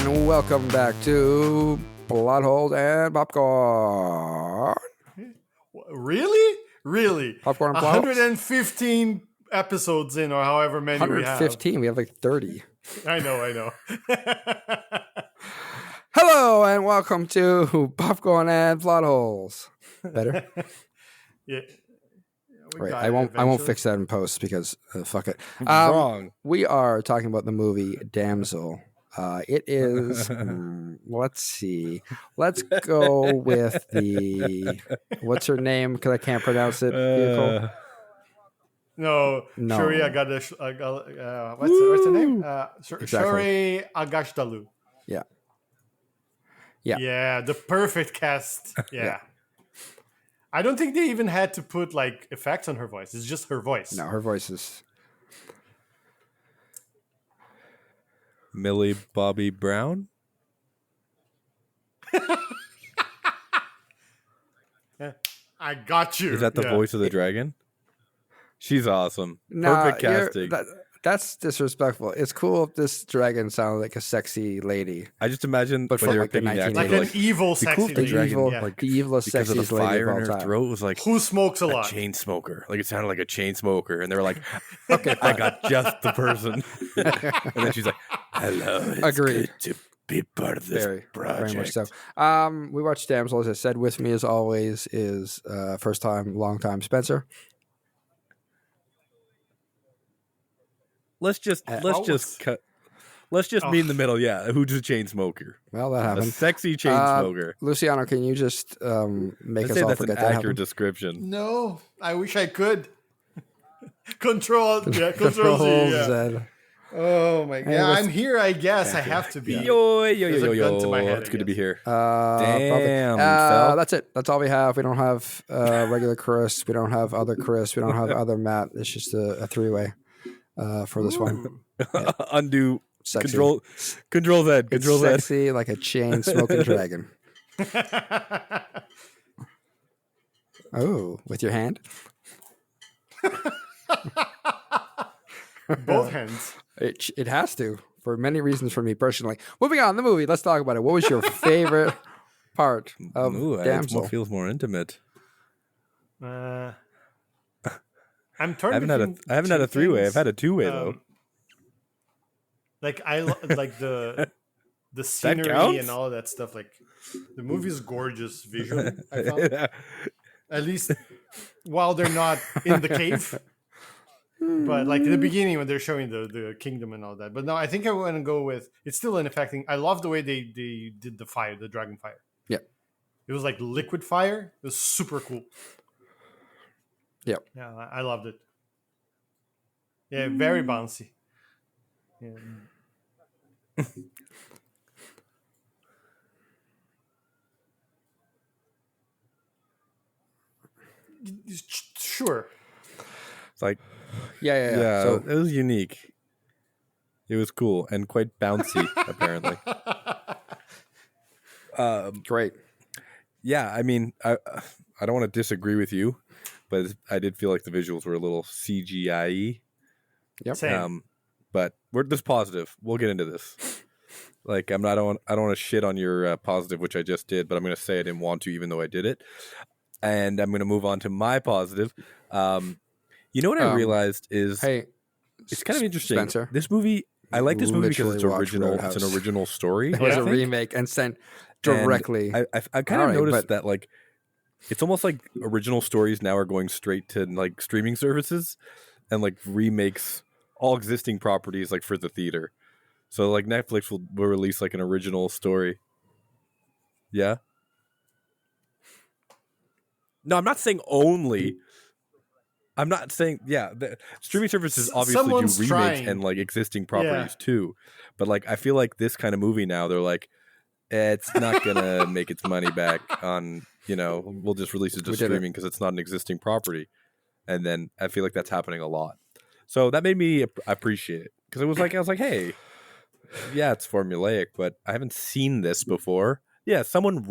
and welcome back to Plot Holes and Popcorn. Really? Popcorn and Plot Holes? 115 episodes in, or however many we have. 115. We have like 30. I know. Hello, and welcome to Popcorn and Plot Holes. Better? Yeah. Right. I won't fix that in post because fuck it. Wrong. We are talking about the movie Damsel. It is. Let's see. Let's go with the. What's her name? Because I can't pronounce it. Vehicle. No. Shuri what's her name? Shuri Agashdalu. Yeah. Yeah, the perfect cast. Yeah. I don't think they even had to put like effects on her voice. It's just her voice. No, her voice is. Millie Bobby Brown? I got you. Is that the voice of the dragon? She's awesome. Nah, Perfect casting. That's disrespectful. It's cool if this dragon sounded like a sexy lady. I just imagine But when from they were like the picking 1980s. actors, like an evil be sexy cool if the lady. dragon, Yeah. The evilest, because of the sexiest lady of fire all in her time. throat was like Who smokes a a lot? chain smoker. Like it sounded like a chain smoker, and they were like, Okay, "I got just the person." And then she's like, "Hello, it's Agreed. good to be part of this project." Very much so. We watched Damsel, as I said. With me, as always, is first time, long time Spencer. Let's just cut. Let's just meet in the middle. Yeah, who's a chain smoker? Well, that A happened. sexy chain smoker. Luciano, can you just make I'd us say all that's an forget that accurate happened? description. No, I wish I could. Control Z. Yeah. Z. Oh my god! Hey, I'm here. I guess I have to be. Yo, There's a gun to my head, It's I good to be guess. here. Damn. Phil. That's it. That's all we have. We don't have regular Chris. We don't have other Chris. We don't have other Matt. It's just a three-way for this one. Undo. Sexy. Control Z. Control It's Z. sexy like a chain smoking dragon. Oh, with your hand? Both hands. It has to, for many reasons for me personally. Moving on, the movie. Let's talk about it. What was your favorite part of Damsel? It feels more intimate. I'm torn. I haven't had a three-way. I've had a two-way though. Like like the scenery counts? and all of that stuff. Like the movie's gorgeous visually. I found. At least while they're not in the cave. But like in the beginning when they're showing the kingdom and all that. But no, I think I want to go with it's still an affecting. I love the way they did the fire, the dragon fire. Yeah. It was like liquid fire. It was super cool. Yep. Yeah, I loved it. Yeah, very bouncy. Yeah. Sure. It's like Yeah. So it was unique. It was cool and quite bouncy, apparently. great. Yeah, I mean, I don't want to disagree with you, but I did feel like the visuals were a little CGI-y. Yep. Same. But we're just positive. We'll get into this. Like I don't want to shit on your positive, which I just did, but I'm going to say I didn't want to, even though I did it. And I'm going to move on to my positive. You know what I realized is it's kind of interesting. Spencer, this movie, I like this movie because it's original. Roadhouse. It's an original story. It was I a think. remake and sent directly. And I kind of noticed that like it's almost like original stories now are going straight to like streaming services and like remakes all existing properties like for the theater. So like Netflix will release like an original story. Yeah. No, I'm not saying only. I'm not saying the streaming services obviously Someone's do remakes trying. and like existing properties too. But like I feel like this kind of movie now they're like it's not gonna make its money back on, we'll just release it to streaming because it's not an existing property. And then I feel like that's happening a lot. So that made me appreciate it because I was like, hey, yeah, it's formulaic, but I haven't seen this before. Yeah, someone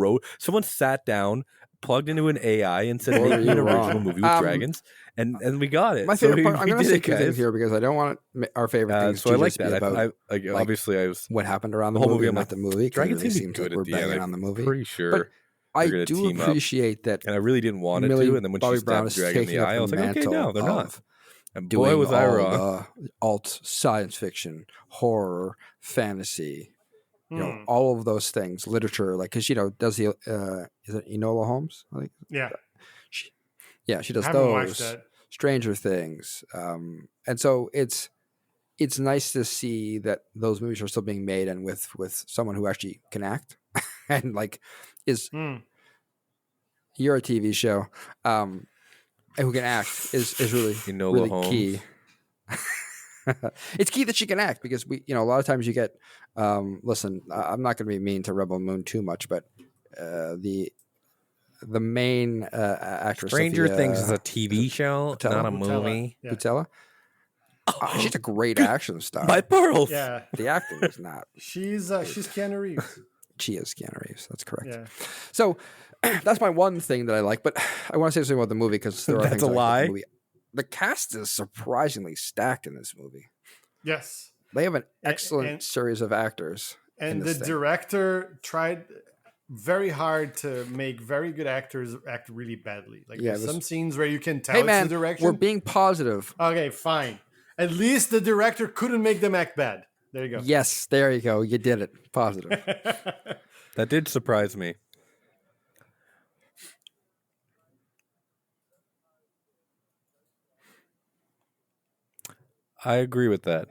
sat down, plugged into an AI and said, Or "Make me you're an original wrong. movie with dragons," and we got it. My So favorite part. we I'm going to did say it, two things guys. here because I don't want our favorite things So to I like just be that. about Obviously, I was what happened around the, the whole movie, movie. and I'm not the movie. 'Cause dragons it really seem seems good like at we're the end. banging on the movie. Pretty sure. But I gonna do team up. appreciate that. And I really didn't want it Millie to. And then when Bobby she Brown stabbed the is dragon in taking the up eye, I was like, okay, mantle no, they're not. of And doing boy, was I all wrong. the alt science fiction, horror, fantasy, you know, Hmm. all of those things, literature, like because does the is it Enola Holmes? I think Yeah, she, she I does haven't watched those. that. Stranger Things, and so it's nice to see that those movies are still being made and with someone who actually can act and like is Hmm. you're a TV show, and who can act is really Enola really Holmes. key. It's key that she can act because a lot of times you get listen, I'm not going to be mean to Rebel Moon too much, but the main actress Stranger Sophia Things is a TV show, Butella? not a Butella. movie. Yeah. Butella, she's a great action star. My pearls. Yeah, The acting is not. she's Keanu Reeves. She is Keanu Reeves. That's correct. Yeah, So that's my one thing that I like. But I want to say something about the movie because there are That's things a I like about lie? the movie. The cast is surprisingly stacked in this movie. yes. They have an excellent and- series of actors. And in the this thing. director tried very hard to make very good actors act really badly. Like there's some scenes where you can tell Hey it's man, the direction. we're being positive. Okay, fine. At least the director couldn't make them act bad. There you go. Yes, there you go. You did it. Positive. That did surprise me. I agree with that.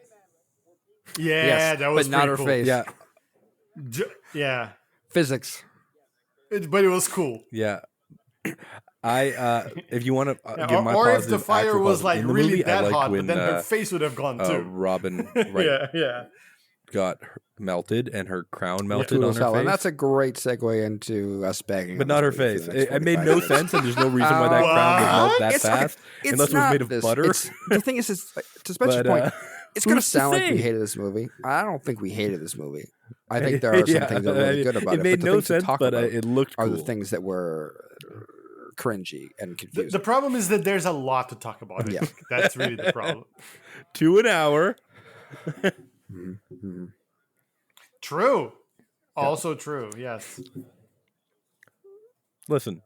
Yeah, Yes, that was but not pretty her cool. face. Yeah, Yeah, Physics. but it was cool. yeah. If you want to Yeah, give my or if positive, the fire actual was positive, like in the really movie, I that liked hot, when, but then her face would have gone too. Robin Yeah. got melted and her crown melted Cool on as her hell. face, And that's a great segue into us bagging. but on not her this movie face. for the next It made 45 no minutes. sense, and there's no reason why that crown would melt that It's okay. fast, It's unless it was not made of this. butter. The thing is, to Spencer's But, point, it's going to who's to sound like we say? hated this movie. I don't think we hated this movie. I think there are some things that are really good about it. It made but the no things to sense, talk but about it looked are cool. the things that were cringy and confusing. The problem is that there's a lot to talk about. I Yeah. think. That's really the problem. 2 an hour. Mhm. True. Also true. Yes. Listen,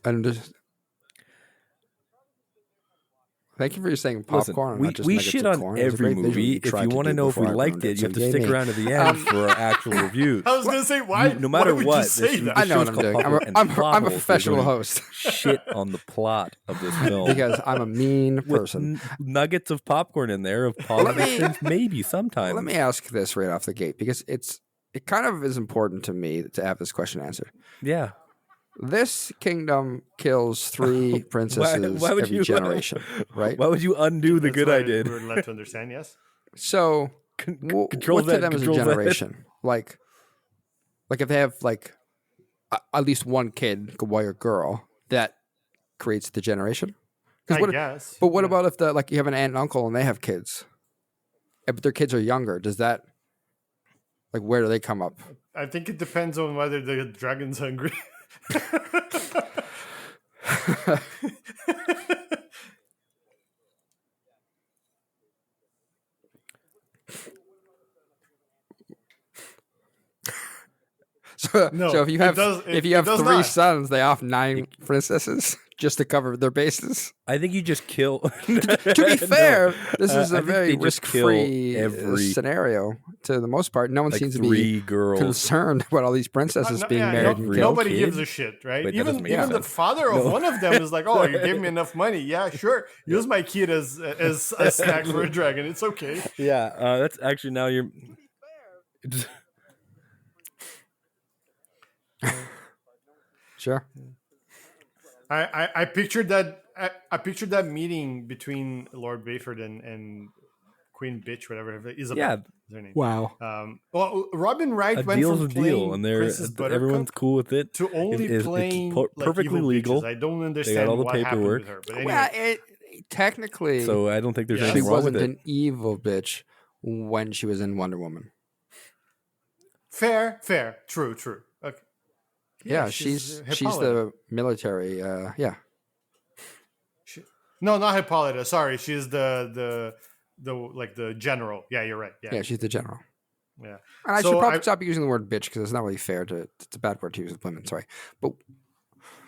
And just, thank you for saying listen. popcorn. and We not just we nuggets shit of on corn. It was a every great visual movie. you If tried you to want to do know if before we I liked ruined it, you so have to yay stick me. around to the end for our actual reviews. I was gonna say why. No matter why would what, you say this- that? I know what show's I'm called doing. Popcorn and Plot I'm a Holes. We're professional gonna host Shit on the plot of this film because I'm a mean with person. nuggets of popcorn in there of positive me- things, maybe sometimes. Let me ask this right off the gate because it kind of is important to me to have this question answered. Yeah. This kingdom kills 3 princesses why would every you- generation, right? Why would you undo the That's good what I did? We're led to understand. Yes. So Control what to Z, them is a Control Z. generation? Like if they have like at least one kid, boy or girl, that creates the generation. 'Cause I guess. But what Yeah. about if you have an aunt and uncle and they have kids, but their kids are younger? Does that where do they come up? I think it depends on whether the dragon's hungry. So, No, so if you it have does- if it you have does 3 not. sons, they off 9 princesses just to cover their bases. I think you just kill. To be fair, this is I a think very they just kill risk-free every- scenario to the most part. No one like seems to be 3 girls. concerned about all these princesses being married and killed. Nobody kid. gives a shit, right? Wait, that doesn't Even make even the sense. father of No. one of them is like, "Oh, you gave me enough money. Yeah, sure. Use my kid as a snack for a dragon. It's okay." Yeah, that's actually now you're. Sure. I pictured that. I pictured that meeting between Lord Bayford and Queen Bitch, whatever. Isabel. Yeah, Is her name. Wow. Well, Robin Wright a went deal's from a playing deal, and Princess everyone's Buttercup cool with it. to only It's playing perfectly evil legal. bitches. I don't understand all the what happened paperwork. with her. But anyway, Well, technically, So I don't think there's Yeah. she anything wrong with wasn't it. an evil bitch when she was in Wonder Woman. Fair. True. Okay. Yeah, she's Hippolyta. the military. Yeah. No, not Hippolyta. Sorry, she's the like the general. Yeah, you're right. Yeah, she's the general. Yeah. And I So should probably stop using the word bitch because it's not really fair to. It's a bad word to use with women. Sorry, but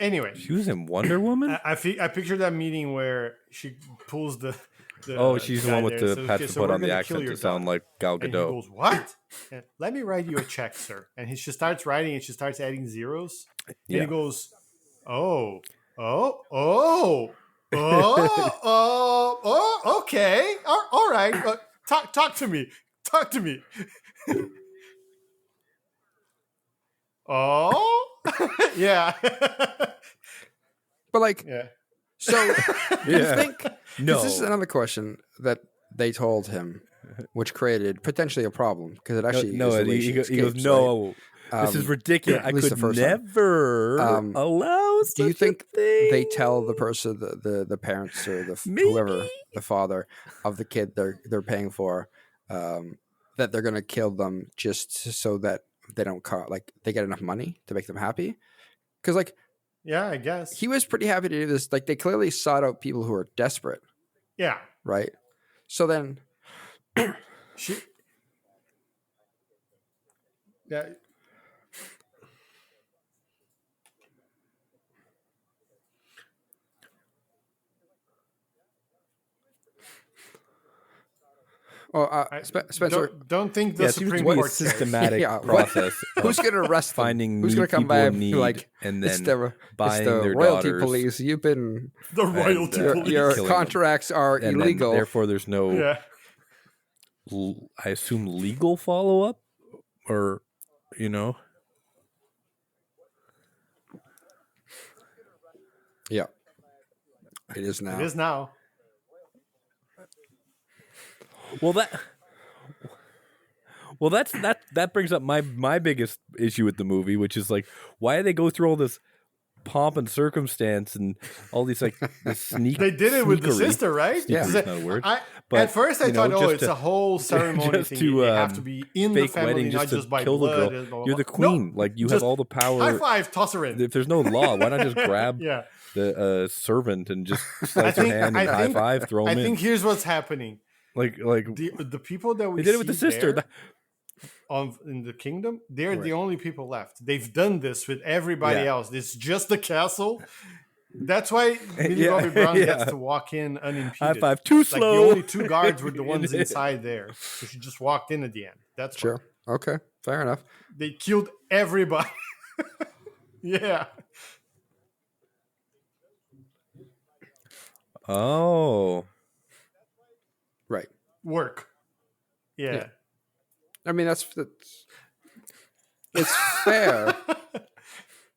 Anyway, She was in Wonder Woman. I picture that meeting where she pulls the She's the guy one with there. the So, patch okay, the so foot we're on the gonna kill accent your to sound daughter. like Gal And he Gadot. goes, "What? And, let me write you a check, sir." And she starts writing, and she starts adding zeros. And Yeah. he goes, "Oh, okay, all right. Talk to me. Oh, yeah, but like, yeah. so do you Yeah. think? 'Cause No. this is another question that they told him, which created potentially a problem because it actually No, is the he, way he she goes, escapes, no, right? this is ridiculous. at I least could the first time. never allow Do you such think a thing. they tell the person, the parents or whoever, Maybe. the father of the kid they're paying for, that they're gonna kill them just so that they don't like they get enough money to make them happy? Because like Yeah, I guess. he was pretty happy to do this. Like they clearly sought out people who are desperate, Yeah. right? So then, She. Yeah. Spencer, Don't think the Yeah, it seems to Supreme be a Court cares. systematic Yeah, what- process. who's of gonna arrest them? finding Who's gonna need come people by in and be need like, and it's then the buying their royalty daughters. police. You've been The royalty and, police. your killing them. contracts are And then, illegal. therefore, there's no, Yeah. I assume, legal follow up, or you know. Yeah, it is now. It is now. Well, that brings up my biggest issue with the movie, which is like, why do they go through all this pomp and circumstance and all these like the sneak? They did it with the sneakery. sister, right? Yeah, Because not a word. At first, I you know, thought, just it's to- a whole ceremony just thing. to, They have to be in the fake family, wedding not just to just by kill the blood. girl. and blah, blah, You're the blah. queen. No, Like you have just all the power. High five, toss her in. If there's no law, why not just grab Yeah. the servant and just slice her hand and high five, throw him I in? think here's what's happening. Like The people that we they did it with the see sister. there in the kingdom, they're Right. the only people left. They've done this with everybody Yeah. else. It's just the castle. That's why Millie Yeah, Bobby Brown yeah. gets to walk in unimpeded. High five, too Like slow. the only two guards were the ones inside there. So she just walked in at the end. That's why. Sure. Okay. Fair enough. They killed everybody. Yeah. Oh, Right. Work. Yeah. I mean, that's it's fair.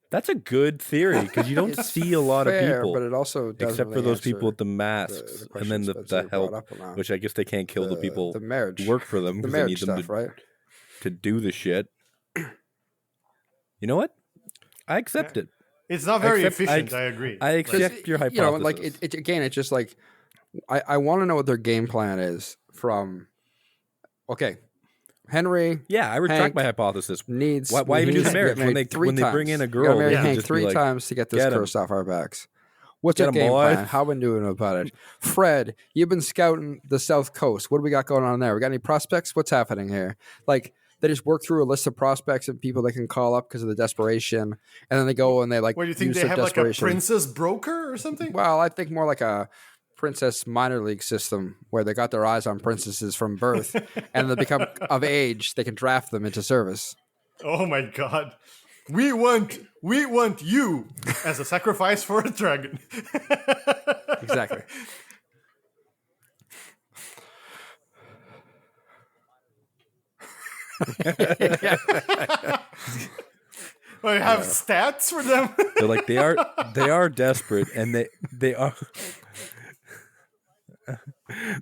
that's a good theory because you don't It's see a lot fair, of people, but it also doesn't except for really those people answer with the masks the and then question the Spencer help, brought up now. which I guess they can't kill the people the marriage, who work for them the because they need marriage them stuff, right? to do the shit. You know what? I accept it. It's not very Accept- efficient, I agree. I accept your hypothesis. You know, like it again. It's just like I want to know what their game plan is. From okay, Henry yeah, I retract Hank my hypothesis. needs. Why he even do needs the to get marriage when married they three bring in times. a You girl? gotta marry They can Hank just be three like, times to get this "Get 'em. curse off our backs. What's Get your 'em, game boys." plan? How we doing about it? Fred, you've been scouting the South Coast. What do we got going on there? We got any prospects? What's happening here? Like they just work through a list of prospects and people they can call up because of the desperation, and then they go and they like. What do you think? use They their have like a desperation. princess broker or something? Well, I think more like a princess minor league system where they got their eyes on princesses from birth, and they become of age. They can draft them into service. Oh my god. We want you as a sacrifice for a dragon. Exactly. I have stats for them. They're like they are desperate and they are.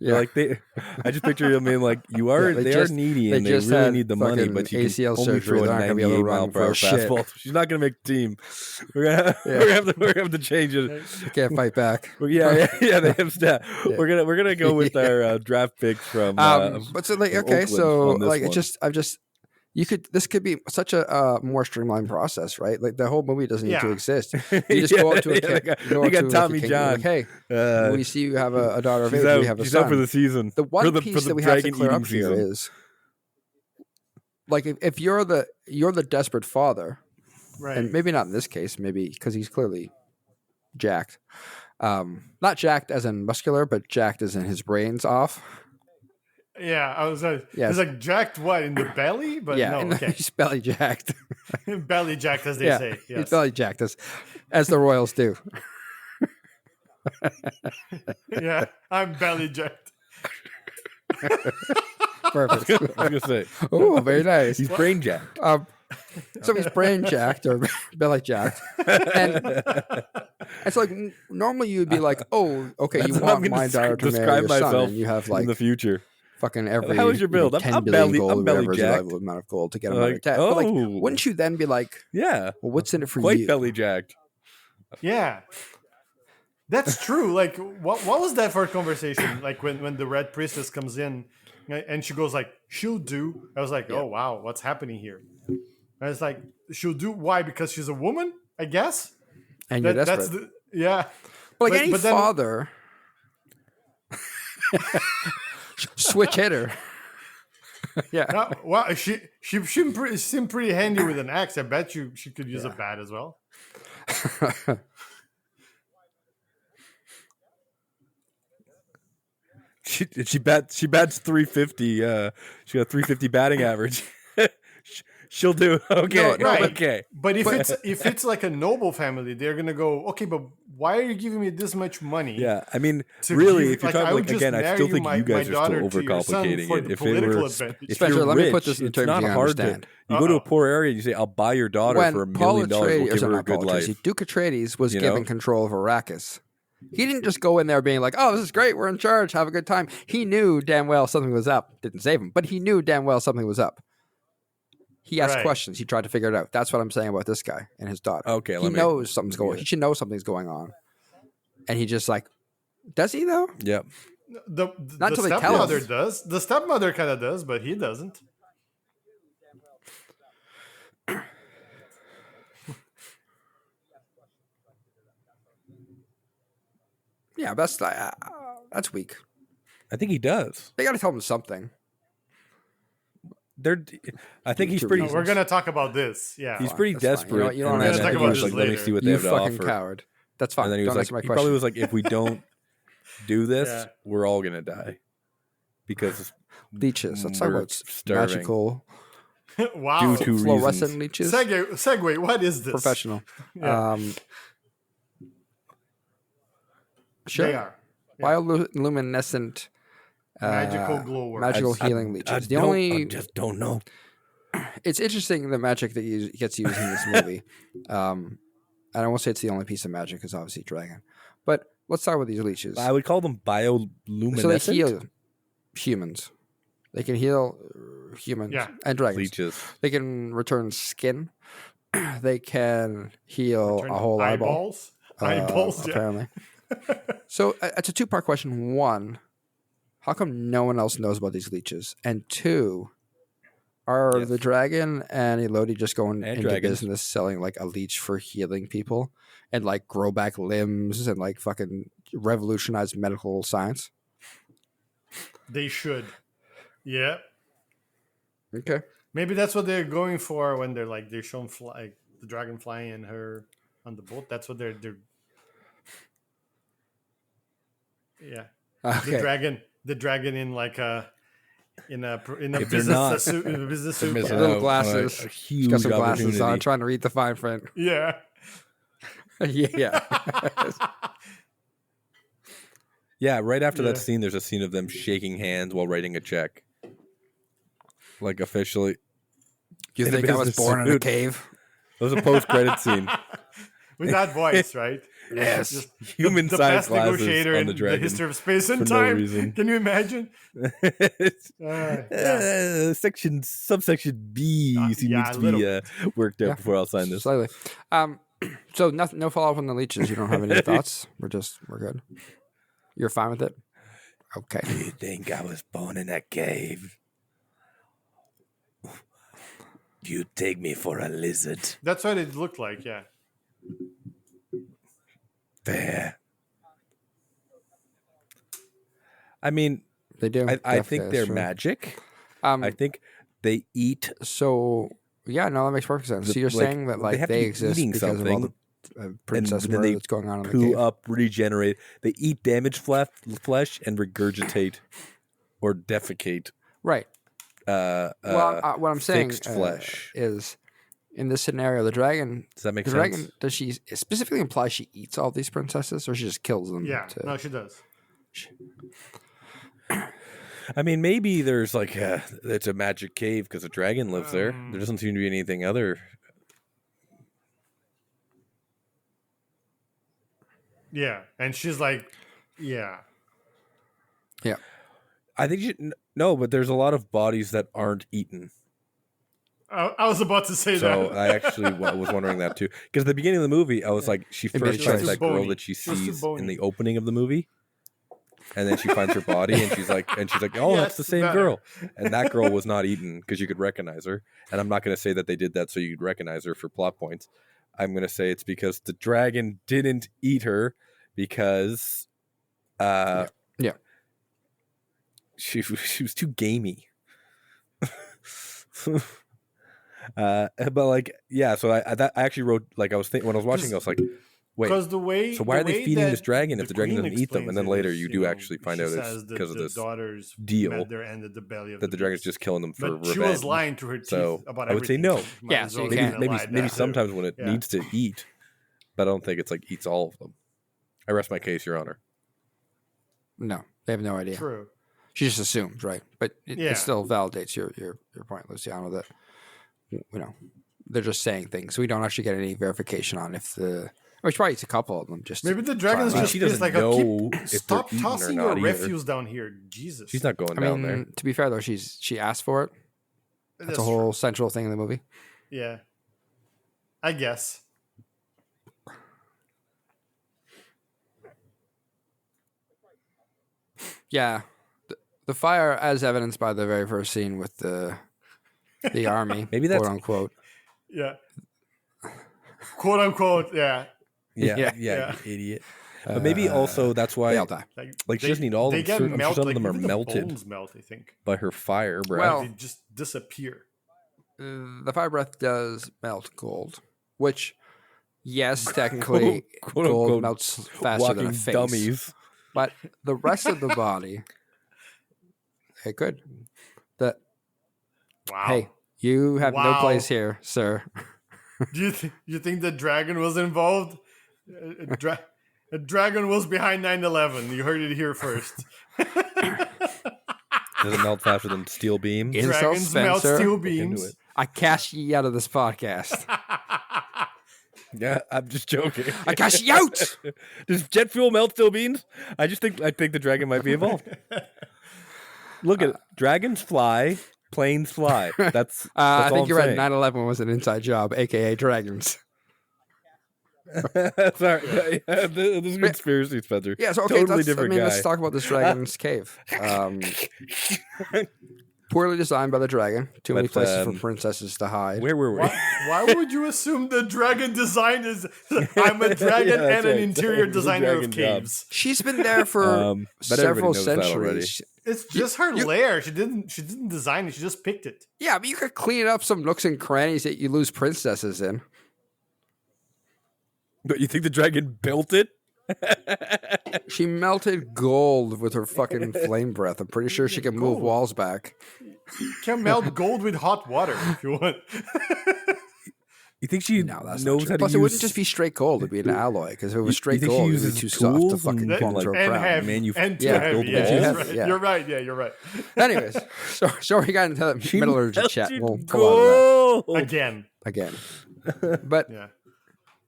Yeah. Like I just picture them being like you are. Yeah, they are needy and they just really had need the money, fucking but you ACL can only surgery. throw a They're not gonna be able to 98 mile run per hour for shit. fastball. She's not gonna make the team. We're gonna have to change it. You can't fight back. Yeah. They have stat. Yeah. We're gonna go with our draft picks from. But so like okay, Oakland so on this like one. I'm just This could be such a more streamlined process, right? Like the whole movie doesn't need to Yeah. exist. You just go up to a kid. They got Tommy John. Like, hey, we see you have a daughter of she's age. out, We have a she's son. out for the season. The one for the, piece for the that we have to dragon clear eating up here season. is, like, if you're the desperate father, Right. and maybe not in this case, maybe because he's clearly jacked. Not jacked as in muscular, but jacked as in his brain's off. Yeah, I was like, Yes. it's like jacked what in the belly, but Yeah, no, okay, he's belly jacked. belly jacked as they say. He's Yes. belly jacked as the Royals do. Yeah, I'm belly jacked. Perfect. I was gonna say Oh, very nice. he's brain jacked. So he's brain jacked or belly jacked, and it's like normally you'd be like, "Oh, okay, That's you what I'm want gonna my daughter to marry describe your son, myself and you have in like the future. fucking every How is your build? 10 I'm billion belly- gold, I'm or belly whatever is the jacked. available amount of gold to get him Like, on attack." But like, oh. wouldn't you then be like, Yeah, "Well, what's in it for quite you?" belly jacked. Yeah, that's true. Like, what was that for a conversation? Like when the Red Priestess comes in, and she goes like, "She'll do." I was like, "Oh wow, what's happening here?" I was like, "She'll do." Why? Because she's a woman, I guess. And you're desperate. That's yeah. But like any but then- father, switch hitter. Yeah. No, well, she seemed pretty handy with an axe. I bet you she could use a bat as well. She bats 350. She got a 350 batting average. She'll do okay. No, right. Okay. But if it's like a noble family, they're gonna go, okay, but why are you giving me this much money? Yeah, I mean, to really, give- if you're like, I talking would like just again, I marry still you, think my- you guys my are still daughter to your son overcomplicating for it. the If it were, political advantage. if Spencer, you're let me rich, put this in it's terms not you hard to. understand. You go to a Uh-oh. poor area and you say, "I'll buy your daughter When for $1 Paul million. We'll Atreides, give her a good life." Duke Atreides was You given know? control of Arrakis. He didn't just go in there being like, "Oh, this is great, we're in charge, have a good time." He knew damn well something was up. Didn't save him, but he knew damn well something was up. He asked Right. questions. He tried to figure it out. That's what I'm saying about this guy and his daughter. Okay, he let me- knows something's going. yeah. He should know something's going on, and he just like, does he though? Yep. The Not till they tell stepmother us. does. The stepmother kind of does, but he doesn't. Yeah, that's weak. I think he does. They got to tell him something. I think he's Two pretty. reasons. We're gonna talk about this. Yeah. He's Fine, pretty that's fine. You desperate. don't- you don't and have then to I talk think about he was this like, "Let me later. see what they You have to fucking offer." coward. That's fine. And then he Don't was answer my like, he question. probably was like, "If we don't do this, Yeah. we're all gonna die because leeches. Let's we're talk about starving. magical Wow. Due to fluorescent reasons. leeches. Segue. What is this? Professional. Yeah. Sure. They are Bioluminescent magical glow worms. magical I- healing I leeches. I just don't know. It's interesting the magic that gets used in this movie. And I won't say it's the only piece of magic because obviously dragon. But let's start with these leeches. I would call them bioluminescent So they heal humans. They can heal humans Yeah. and dragons. leeches. They can return skin. They can heal Turn a whole eyeball. eyeballs. Eyeballs. Yeah. Apparently. So it's a two-part question. One, how come no one else knows about these leeches? And two, are Yes. the dragon and Elodie just going And into dragons. business selling like a leech for healing people and like grow back limbs and like fucking revolutionize medical science? They should. Yeah. Okay. Maybe that's what they're going for when they're showing the dragon flying and her on the boat. That's what they're yeah. Okay. The dragon in like a If they're not- business suit. missing Little out glasses. on a She's huge got some glasses on, opportunity. trying to read the fine print. Yeah. Yeah. Yeah, right after that Yeah. scene, there's a scene of them shaking hands while writing a check. Like officially, You In a think I was business born in a suit. cave? it was a post-credit scene. With that voice, right? Yes. Just Human-sized the best glasses negotiator on in the the dragon history of space and for no time. reason. Can you imagine? Yeah. Subsection B Yeah, needs a to little be worked out Yeah. before I'll sign this. Slightly. So nothing, no follow up on the leeches. You don't have any thoughts? We're good. You're fine with it? Okay. Do you think I was born in a cave? You take me for a lizard. That's what it looked like. Yeah. There. I mean, They do. I think That's they're true. magic. I think they eat. So yeah, no, that makes perfect sense. So you're saying that they have to they be exist eating because of all something, the princess and then murder they that's going on in the poo cave. up, regenerate. They eat damaged flesh and regurgitate or defecate. Right. Well, what I'm saying fixed flesh. is, in this scenario, the dragon. Does that make The sense? dragon, does she specifically imply she eats all these princesses, or she just kills them? Yeah. No, she does. I mean, maybe there's like it's a magic cave because a dragon lives there. There doesn't seem to be anything other. Yeah, and she's like, yeah. I think no, but there's a lot of bodies that aren't eaten. I was about to say So that. I actually was wondering that too. Because at the beginning of the movie, I was like, she It first makes finds sense. that girl Bony. that she She was too sees bony. in the opening of the movie. And then she finds her body, and she's like, oh, Yes, that's the same better. girl. And that girl was not eaten because you could recognize her. And I'm not going to say that they did that so you'd recognize her for plot points. I'm going to say it's because the dragon didn't eat her because, Yeah. she was too gamey. But like, yeah. So I actually wrote, like, I was thinking when I was watching, I was like, wait. Because the way, So why are they feeding that this dragon if the dragon queen doesn't eat them? And then explains it later is, you do actually find she out it's says that because of the this daughters deal met their end at the belly of that the dragon's beast. just killing them for But revenge. she was lying to her teeth So, about I would say everything. no. So she might Yeah, as so well you have can't- lied maybe now. sometimes when it Yeah. needs to eat, but I don't think it's like eats all of them. I rest my case, Your Honor. No, they have no idea. True. She just assumes, right? But Yeah. it still validates your point, Luciano, that they're just saying things. We don't actually get any verification on if the. Well, she probably eats a couple of them. Just Maybe the dragon's try just she pissed, doesn't like, know keep, if they're stop eaten or tossing not your either. refuse down here. Jesus. She's not going I down mean, there. to be fair though, she asked for it. That's a whole central thing in the movie. True. Yeah. I guess. Yeah, the fire, as evidenced by the very first scene with the army, Maybe that's- quote unquote. Yeah. Quote unquote. Yeah. Yeah, Yeah. you idiot. But maybe also that's why, They all die. like, she doesn't need all of they them. get I'm sure melted. some of Like, them are even the melted bones melt, I think. by her fire breath. Well- They just disappear. The fire breath does melt gold, which, yes, technically, Quote, gold unquote, melts faster than a walking face. dummies. But the rest of the body, it could. Wow. Hey, you have no Wow. place here, sir. Do you think the dragon was involved? A dragon was behind 9/11. You heard it here first. Does it melt faster than steel beams? Insult Dragons melt Spencer. steel Into beams. it. I cast ye out of this podcast. Yeah, I'm just joking. I cast ye out. Does jet fuel melt steel beams? I think the dragon might be involved. Look at it. Dragons fly, planes fly. That's I all think I'm you're right. saying. 9/11 was an inside job, aka dragons. Sorry, this is conspiracy, Spencer. Yeah, so okay, totally different guy. let's talk about this dragon's cave. Poorly designed by the dragon. Too many But, places for princesses to hide. Where were we? Why would you assume the dragon design is? I'm a dragon Yeah, that's and an right. interior It's a designer of dragon job. caves. She's been there for But everybody several knows that already. centuries. It's just her lair. She didn't design it. She just picked it. Yeah, but you could clean up some nooks and crannies that you lose princesses in. But you think the dragon built it? She melted gold with her fucking flame breath. I'm pretty sure she can move Gold. walls back. You can melt gold with hot water if you want. You think she No, that's knows not true. how to Plus, use? it wouldn't just be straight gold; it'd be an alloy. Because if it was You straight think she gold, it'd be uses too soft to tools fucking and, plumb like, into a And crown. heavy. And too Yeah, heavy. build Yeah, walls. you're Heavy, right. yeah. You're right. Yeah, you're right. Anyways, so we got into the She metallurgy chat. melted We'll go on to Again. that again. But Yeah.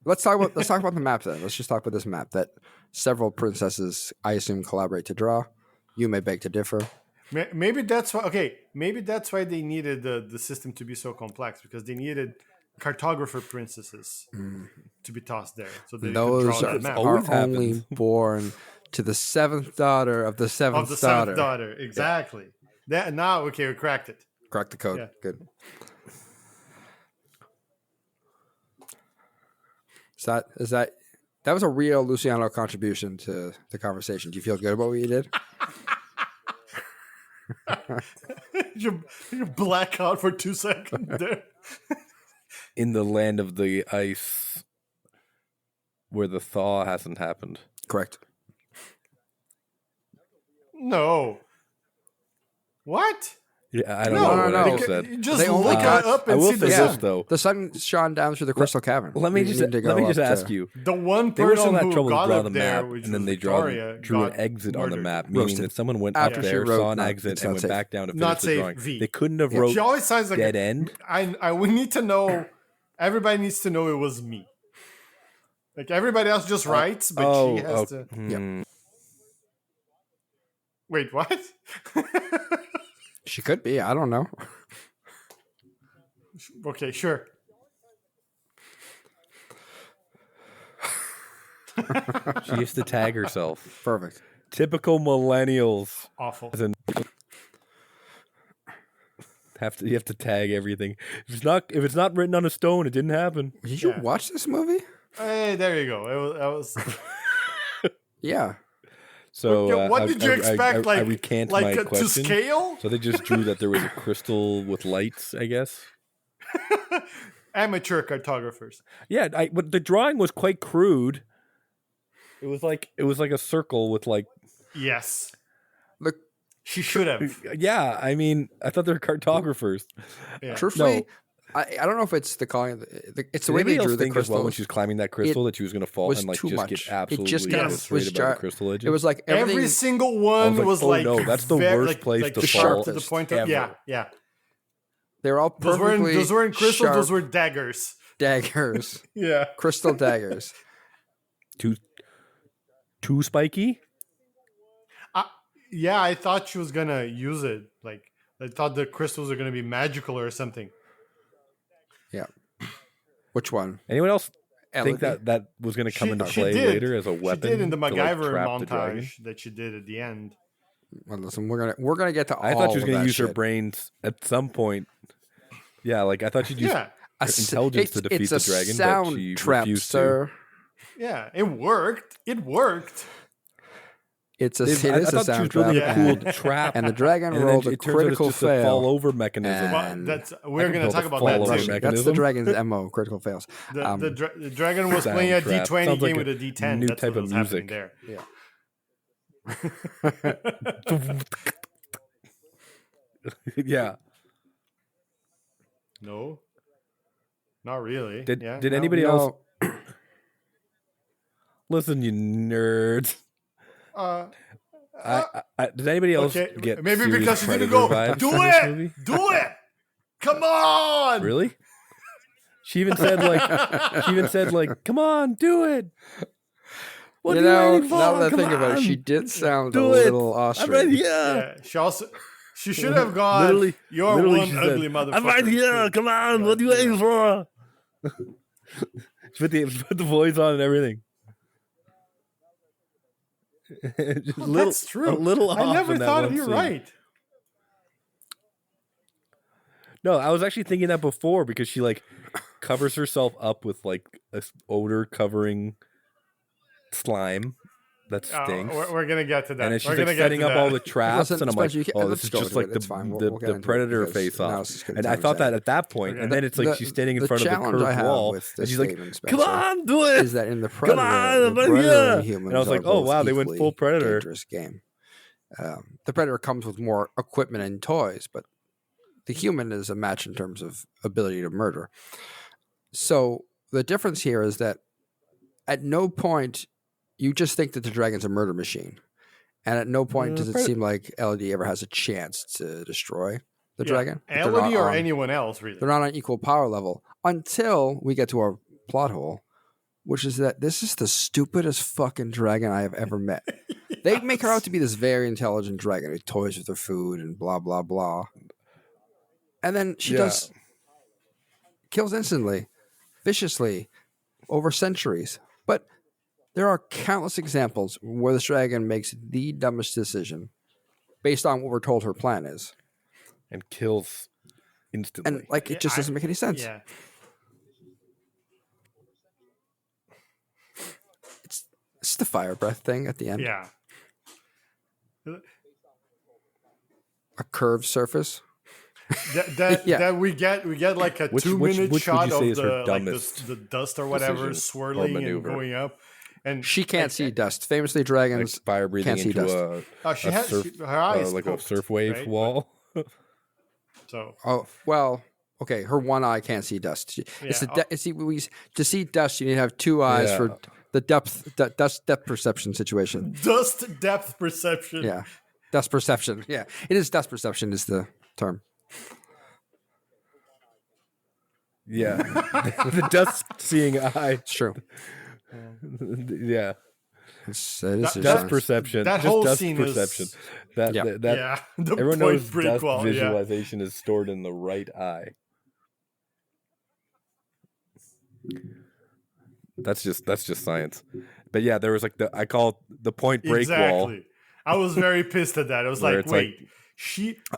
let's talk about the map then. Let's just talk about this map that several princesses, I assume, collaborate to draw. You may beg to differ. Maybe that's why. Okay, maybe that's why they needed the system to be so complex, because they needed cartographer princesses to be tossed there, so they could Those draw that map always are only happens. born to the seventh daughter of the seventh, of the daughter. seventh daughter. Exactly. That now, okay, we cracked it. Crack the code. Yeah. Good. That was a real Luciano contribution to the conversation. Do you feel good about what you did? you black out for 2 seconds there. In the land of the ice, where the thaw hasn't happened. Correct. No. What? Yeah, I don't know what I just said. You just They only look got- up I and will see say the this sun. though. The sun shone down through the crystal cavern. Let me You just need to go up ask to- you. The one They went all person that who trouble to got draw up the there, map, which and then was they Victoria, drew an got exit on the murdered. map, meaning Roasted. that someone went After up she there, wrote, saw an "No, exit, it's and not went safe." back down to finish Not the safe, drawing. V. They couldn't have She wrote always sounds like dead end. we need to know. Everybody needs to know it was me. Like everybody else just writes, but she has to. Wait, what? She could be. I don't know. Okay, sure. She used to tag herself. Perfect. Typical millennials. Awful. As in, you have to tag everything. If it's not written on a stone, it didn't happen. Did you Yeah. watch this movie? Hey, there you go. That was. Yeah. So Okay, what did you expect? I recant my to question. scale? So they just drew that there was a crystal with lights, I guess. Amateur cartographers. Yeah, but the drawing was quite crude. It was like a circle with like. Yes. Look, She should have. Yeah, I mean, I thought they were cartographers. Yeah. truthfully, I don't know if it's the calling. It's the way Anybody they drew else the think as well crystal. when she was climbing that crystal that she was going to fall was and like too just much. get It absolutely just kind of eviscerated was by the crystal edges? It was like everything. Every single one like, was oh, like, no, that's the very, worst place like to sharp fall to the point of ever. yeah. They were all Those perfectly weren't crystals. sharp Those were daggers. daggers, Yeah. crystal daggers. Too spiky. Yeah, I thought she was gonna use it. Like I thought the crystals are gonna be magical or something. Yeah. Which one? Anyone else think LED? that was going to come into She play did. later as a weapon? She did in the to, like, MacGyver trap the dragon? montage that she did at the end. Well, listen, we're gonna get to all. I thought she was going to use her brains at some point. Yeah, like I thought she'd use Yeah, her intelligence to defeat the dragon, sound but she trap, refused sir. yeah, it worked. It worked. It's a. to. It I is a thought she was sound building trap, a cool and, trap, and the dragon and rolled then a it turns out it's critical just a fall fail. over mechanism. Well, And we're can gonna build talk a about fall-over that too. mechanism. That's the dragon's mo. Critical fails. The dragon was Sound playing a trap. D20 Sounds like game a with a D10. new That's type what of was music. happening there. Yeah. No, not really. Did Yeah, did no. anybody else listen? You nerds. Did anybody else Okay, get maybe serious because she didn't Predator go. vibes Do from this it. movie? Do it. Come on. Really? She even said like, "Come on, do it." What you are you know, waiting for? now that I Come think about it, on. she did sound Do a it. little I'm ostrich. right here. Yeah, she should have gone. You're literally one she ugly said, motherfucker. I'm right here. Come on. What are you waiting for? She put the voice on and everything. Just That's true. A little off I never in that thought one you're scene. right. No, I was actually thinking that before because she like covers herself up with like a odor covering slime that stinks. We're gonna get to that. And then she's We're like gonna get setting to up that. all the traps, Listen, and I'm like, Spencer, you can't- "Oh, let's this is go just into it. like It's fine. We'll get the into it predator because face now off." it's just gonna And turn I thought that exactly. at that point, Okay. and then it's like she's standing in front of the challenge I curved have wall, with and this she's like, statement, "Come Spencer, on, do it!" is that in the Predator, on, the I'm right Predator here. and humans And I was like, are "Oh both wow, they went equally full Predator." dangerous game. The Predator comes with more equipment and toys, but the human is a match in terms of ability to murder. So the difference here is that at no point you just think that the dragon's a murder machine, and at no point does it seem like LED ever has a chance to destroy the dragon. They're not Elodie or on- anyone else, really. They're not on equal power level until we get to our plot hole, which is that this is the stupidest fucking dragon I have ever met. They make her out to be this very intelligent dragon who toys with her food and blah, blah, blah. And then she kills instantly, viciously, over centuries. But there are countless examples where this dragon makes the dumbest decision based on what we're told her plan is. and kills instantly. And like, it just doesn't make any sense. Yeah. the fire breath thing at the end. Yeah. A curved surface. That we get like a Which 2-minute would shot you say of is her the like dumbest the dust or whatever decision or swirling and maneuver? going up, and She can't see dust. Famously, Like dragons fire breathing can't see into dust. she a has surf, her eyes like poked, a surf wave right? wall. So Oh well, okay. Her one eye can't see dust. To see dust, you need to have two eyes Yeah. for the dust depth perception situation. dust depth perception. Yeah, dust perception. Yeah, it is dust perception is the term. Yeah, the dust seeing eye. It's true. Yeah, It is That- dust science. perception. that Just whole dust scene perception. is That Yeah. that yeah. The everyone point knows break dust wall. Yeah. visualization is stored in the right eye. That's just science. But yeah, there was like I call it the point break wall. Exactly. I was very pissed at that. I was Where like, it's like- wait,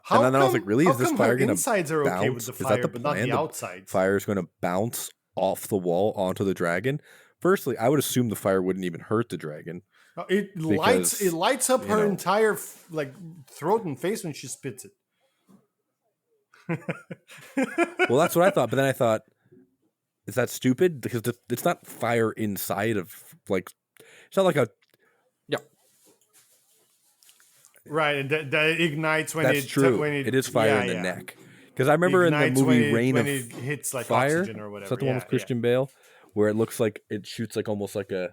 how then I was like, really? How Is this come fire her gonna insides are okay with bounce? the Is that fire, the but not plan? the The outsides? Fire is going to bounce off the wall onto the dragon. Firstly, I would assume the fire wouldn't even hurt the dragon. It Because, lights up you her know. entire like throat and face when she spits it. Well, that's what I thought. But then I thought, is that stupid? Because it's not fire inside of like. It's not like a. Right, and that ignites when That's it true. when it is fire in the yeah. neck. Because I remember in the Ignites movie when Reign when of it hits like Fire, oxygen or whatever. is that the one with Christian Bale, where it looks like it shoots like almost like a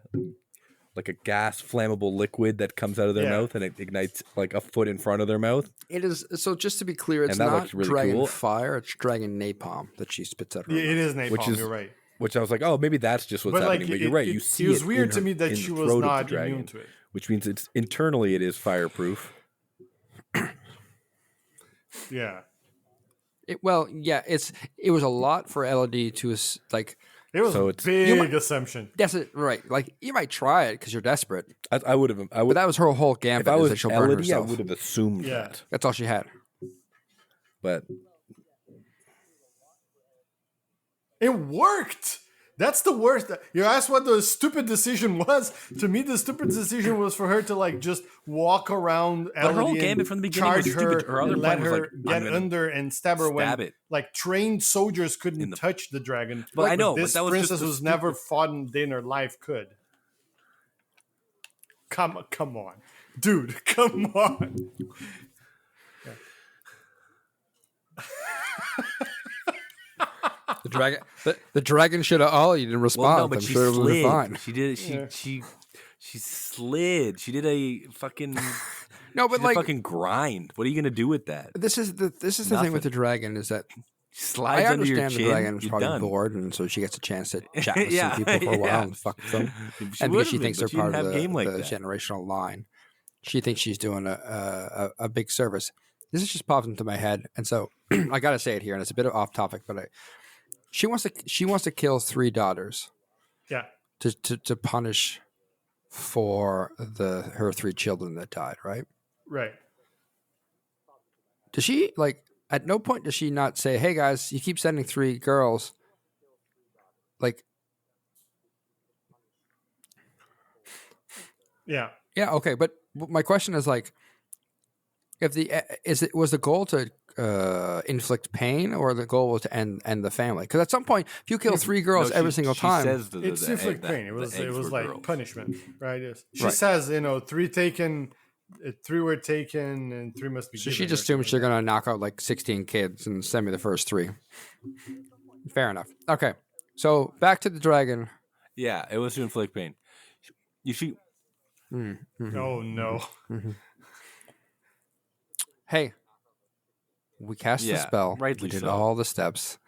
gas flammable liquid that comes out of their Yeah. mouth and it ignites like a foot in front of their mouth. It is so. Just to be clear, it's And that not looks really dragon cool. fire. It's dragon napalm that she spits out. Her Yeah, it is napalm. Which is- you're right. Which I was like, oh, maybe that's just what's But like, happening. But you're right. You see it was it weird in to her- me that in she the was throat of the not dragon, immune to it. which means it's internally it is fireproof. Yeah, It was a lot for Elodie to like. it was So a it's- big assumption. That's it, right? Like you might try it because you're desperate, I would have. but that was her whole gambit. If I is was that she'll burn Elodie, I herself. would have assumed Yeah. that. That's all she had. But It worked. That's the worst. You asked what the stupid decision was. To me, the stupid decision was for her to like just walk around But her whole Elodie gambit and from the beginning charge was her, stupid. Her other and let plan was her like, I'm get gonna under and stab her when stab it. like trained soldiers couldn't In the- touch the dragon. But I know, but this that was just princess the who's never fought in day in her life could. Come on, dude, come on. The dragon should have. Oh, you didn't respond. Well, no, but I'm she sure it would have been slid. fine. She did. Yeah. She slid. She did a fucking. No, She but did like a fucking grind. What are you gonna do with that? this is the thing with the dragon is that She I slides under your understand chin. the dragon's You're probably done. bored, and so she gets a chance to chat with Yeah, some people for a while yeah. and fuck with them. She And because would've she been, thinks but they're she didn't part of have the, game like the that. generational line, she thinks she's doing a big service. This just popped into my head, and so I got to say it here, and it's a bit off topic, but she wants to kill 3 daughters Yeah, to punish for her 3 children that died. Right? right. Does she like? At no point does she not say, "Hey guys, you keep sending 3 girls." Like, Yeah. yeah, okay, but my question is like, if was the goal to inflict pain, or the goal was to end the family? Because at some point, if you kill 3 girls No, every she- single she time, says It's the inflict egg- pain. the It was eggs were like girls. punishment, right? Yes. She Right. says 3 taken, 3 were taken, and 3 must be. so given she or just assumes something they're gonna knock out like 16 kids and send me the first 3. Fair enough. Okay, so back to the dragon. Yeah, it was to inflict pain. You see, Mhm. like that. Oh no! Hey, we cast the Yeah, spell. rightly We did so. all the steps.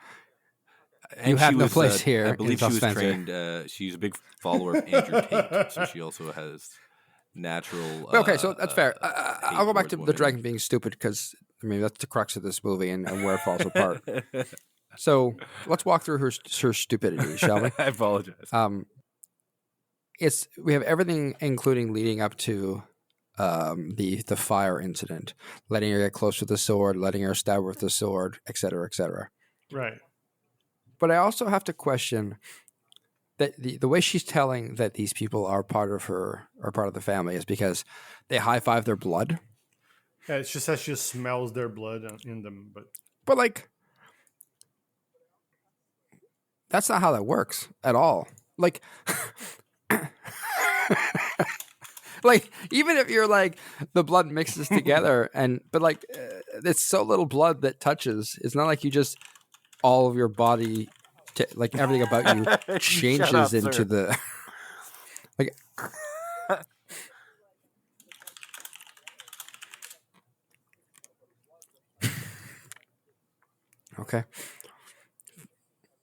and You have she no was, place here I in believe she was Spencer. trained. She's a big follower of Andrew Tate, so she also has natural. Okay, so that's fair. hate I'll go back towards to the women. dragon being stupid because I mean that's the crux of this movie and where it falls apart. So let's walk through her stupidity, shall we? I apologize. We have everything, including leading up to the fire incident, letting her get close with the sword, letting her stab with the sword, etc., etc. Right. But I also have to question the way she's telling that these people are part of the family is because they high five their blood. Yeah, it's just that she smells their blood in them, but like that's not how that works at all. Like, like even if you're like the blood mixes together but like it's so little blood that touches. It's not like you just all of your body, like everything about you changes into the like. Okay.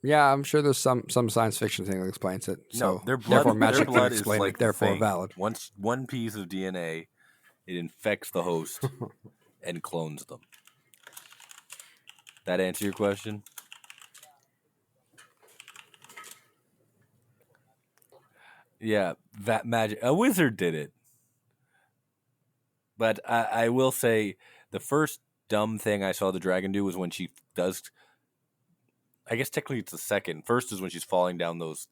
Yeah, I'm sure there's some science fiction thing that explains it. So no, their blood, therefore magic their blood can explain is like it. Therefore thing. valid. Once one piece of DNA, it infects the host and clones them. That answer your question? Yeah, that magic. A wizard did it. But I will say the first dumb thing I saw the dragon do was when she does. I guess technically it's the second. First is when she's falling down those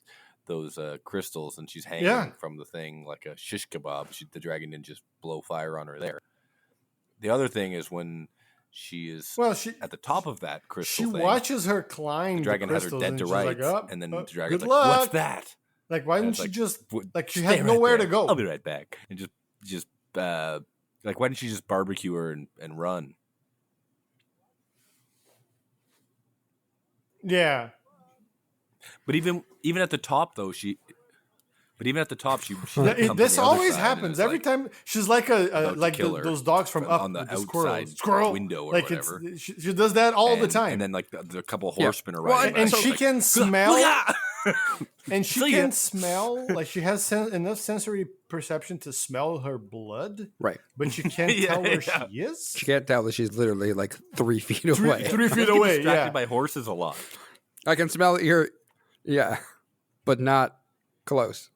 crystals and she's hanging from the thing like a shish kebab. The dragon didn't just blow fire on her there. The other thing is when she is at the top of that crystal thing. She watches her climb. The dragon has her dead to rights, and then the dragon's good like, luck. "What's that?" Like, why didn't she like, just like she stay had nowhere right to go? I'll be right back. And just like, why didn't she just barbecue her and run? Yeah. But even at the top though, she this always happens every time. She's like those dogs from Up, on the outside squirrel window or like whatever. She does that all the time, and then like the couple horsemen are riding, and she like, can smell, and she can smell. Like she has enough sensory perception to smell her blood, right? But she can't tell where she is. She can't tell that she's literally like 3 feet away. 3 feet away. Distracted by horses a lot. I can smell your, but not close.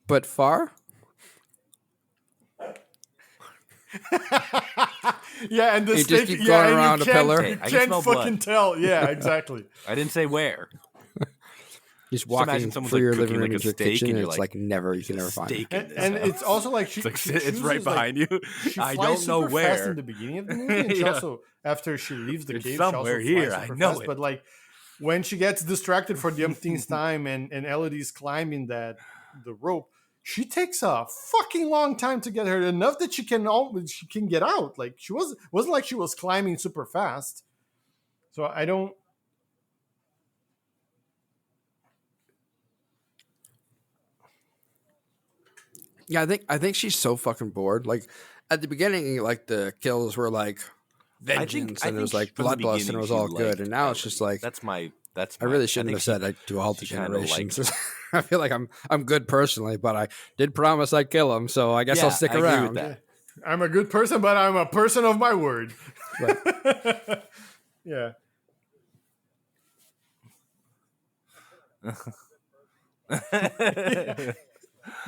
But far? Yeah, and the you steak, just keep going around a pillar. You can't fucking tell. Yeah, exactly. I didn't say where. Just walking through your living room into your kitchen, and it's like you can never find it. And it's also like it's right behind you. I don't know where. Fast in the beginning of the movie, and she also after she leaves the cave, somewhere she also here. I know fast, it. But like when she gets distracted for the umpteenth time, and Elodie's climbing the rope. She takes a fucking long time to get her enough that she can get out. Like she wasn't like she was climbing super fast. So I don't. Yeah, I think she's so fucking bored. Like at the beginning, like the kills were like vengeance, and it was like bloodlust, and it was all good. And now it's just like I really shouldn't have said I do all the generations. I feel like I'm good personally, but I did promise I'd kill him, so I guess I'll stick around. With that. I'm a good person, but I'm a person of my word. Right. Yeah.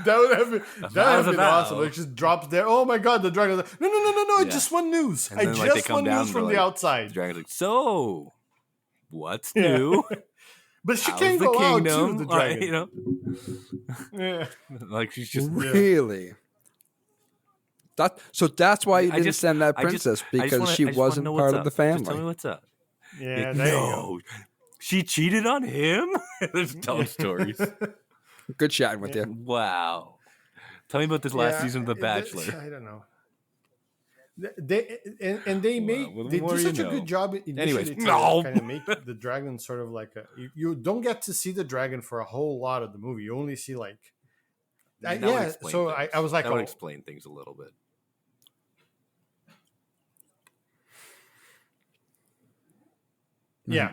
That would have been awesome. Like just drops there. Oh my god, the dragon. Like, no. I just won news. And then, I just won news from the outside. The dragon's like, so what's new? But she can't go out too, the dragon. Yeah. Like she's just really. So that's why you didn't send that princess because she wasn't part of the family. Just tell me what's up. Yeah, there you go. She cheated on him. There's telling stories. Good chatting with you. Wow. Tell me about this last season of The Bachelor. I don't know. They do such a good job initially to kind of make the dragon sort of like you don't get to see the dragon for a whole lot of the movie. You only see like so I was like, that would explain things a little bit. Yeah.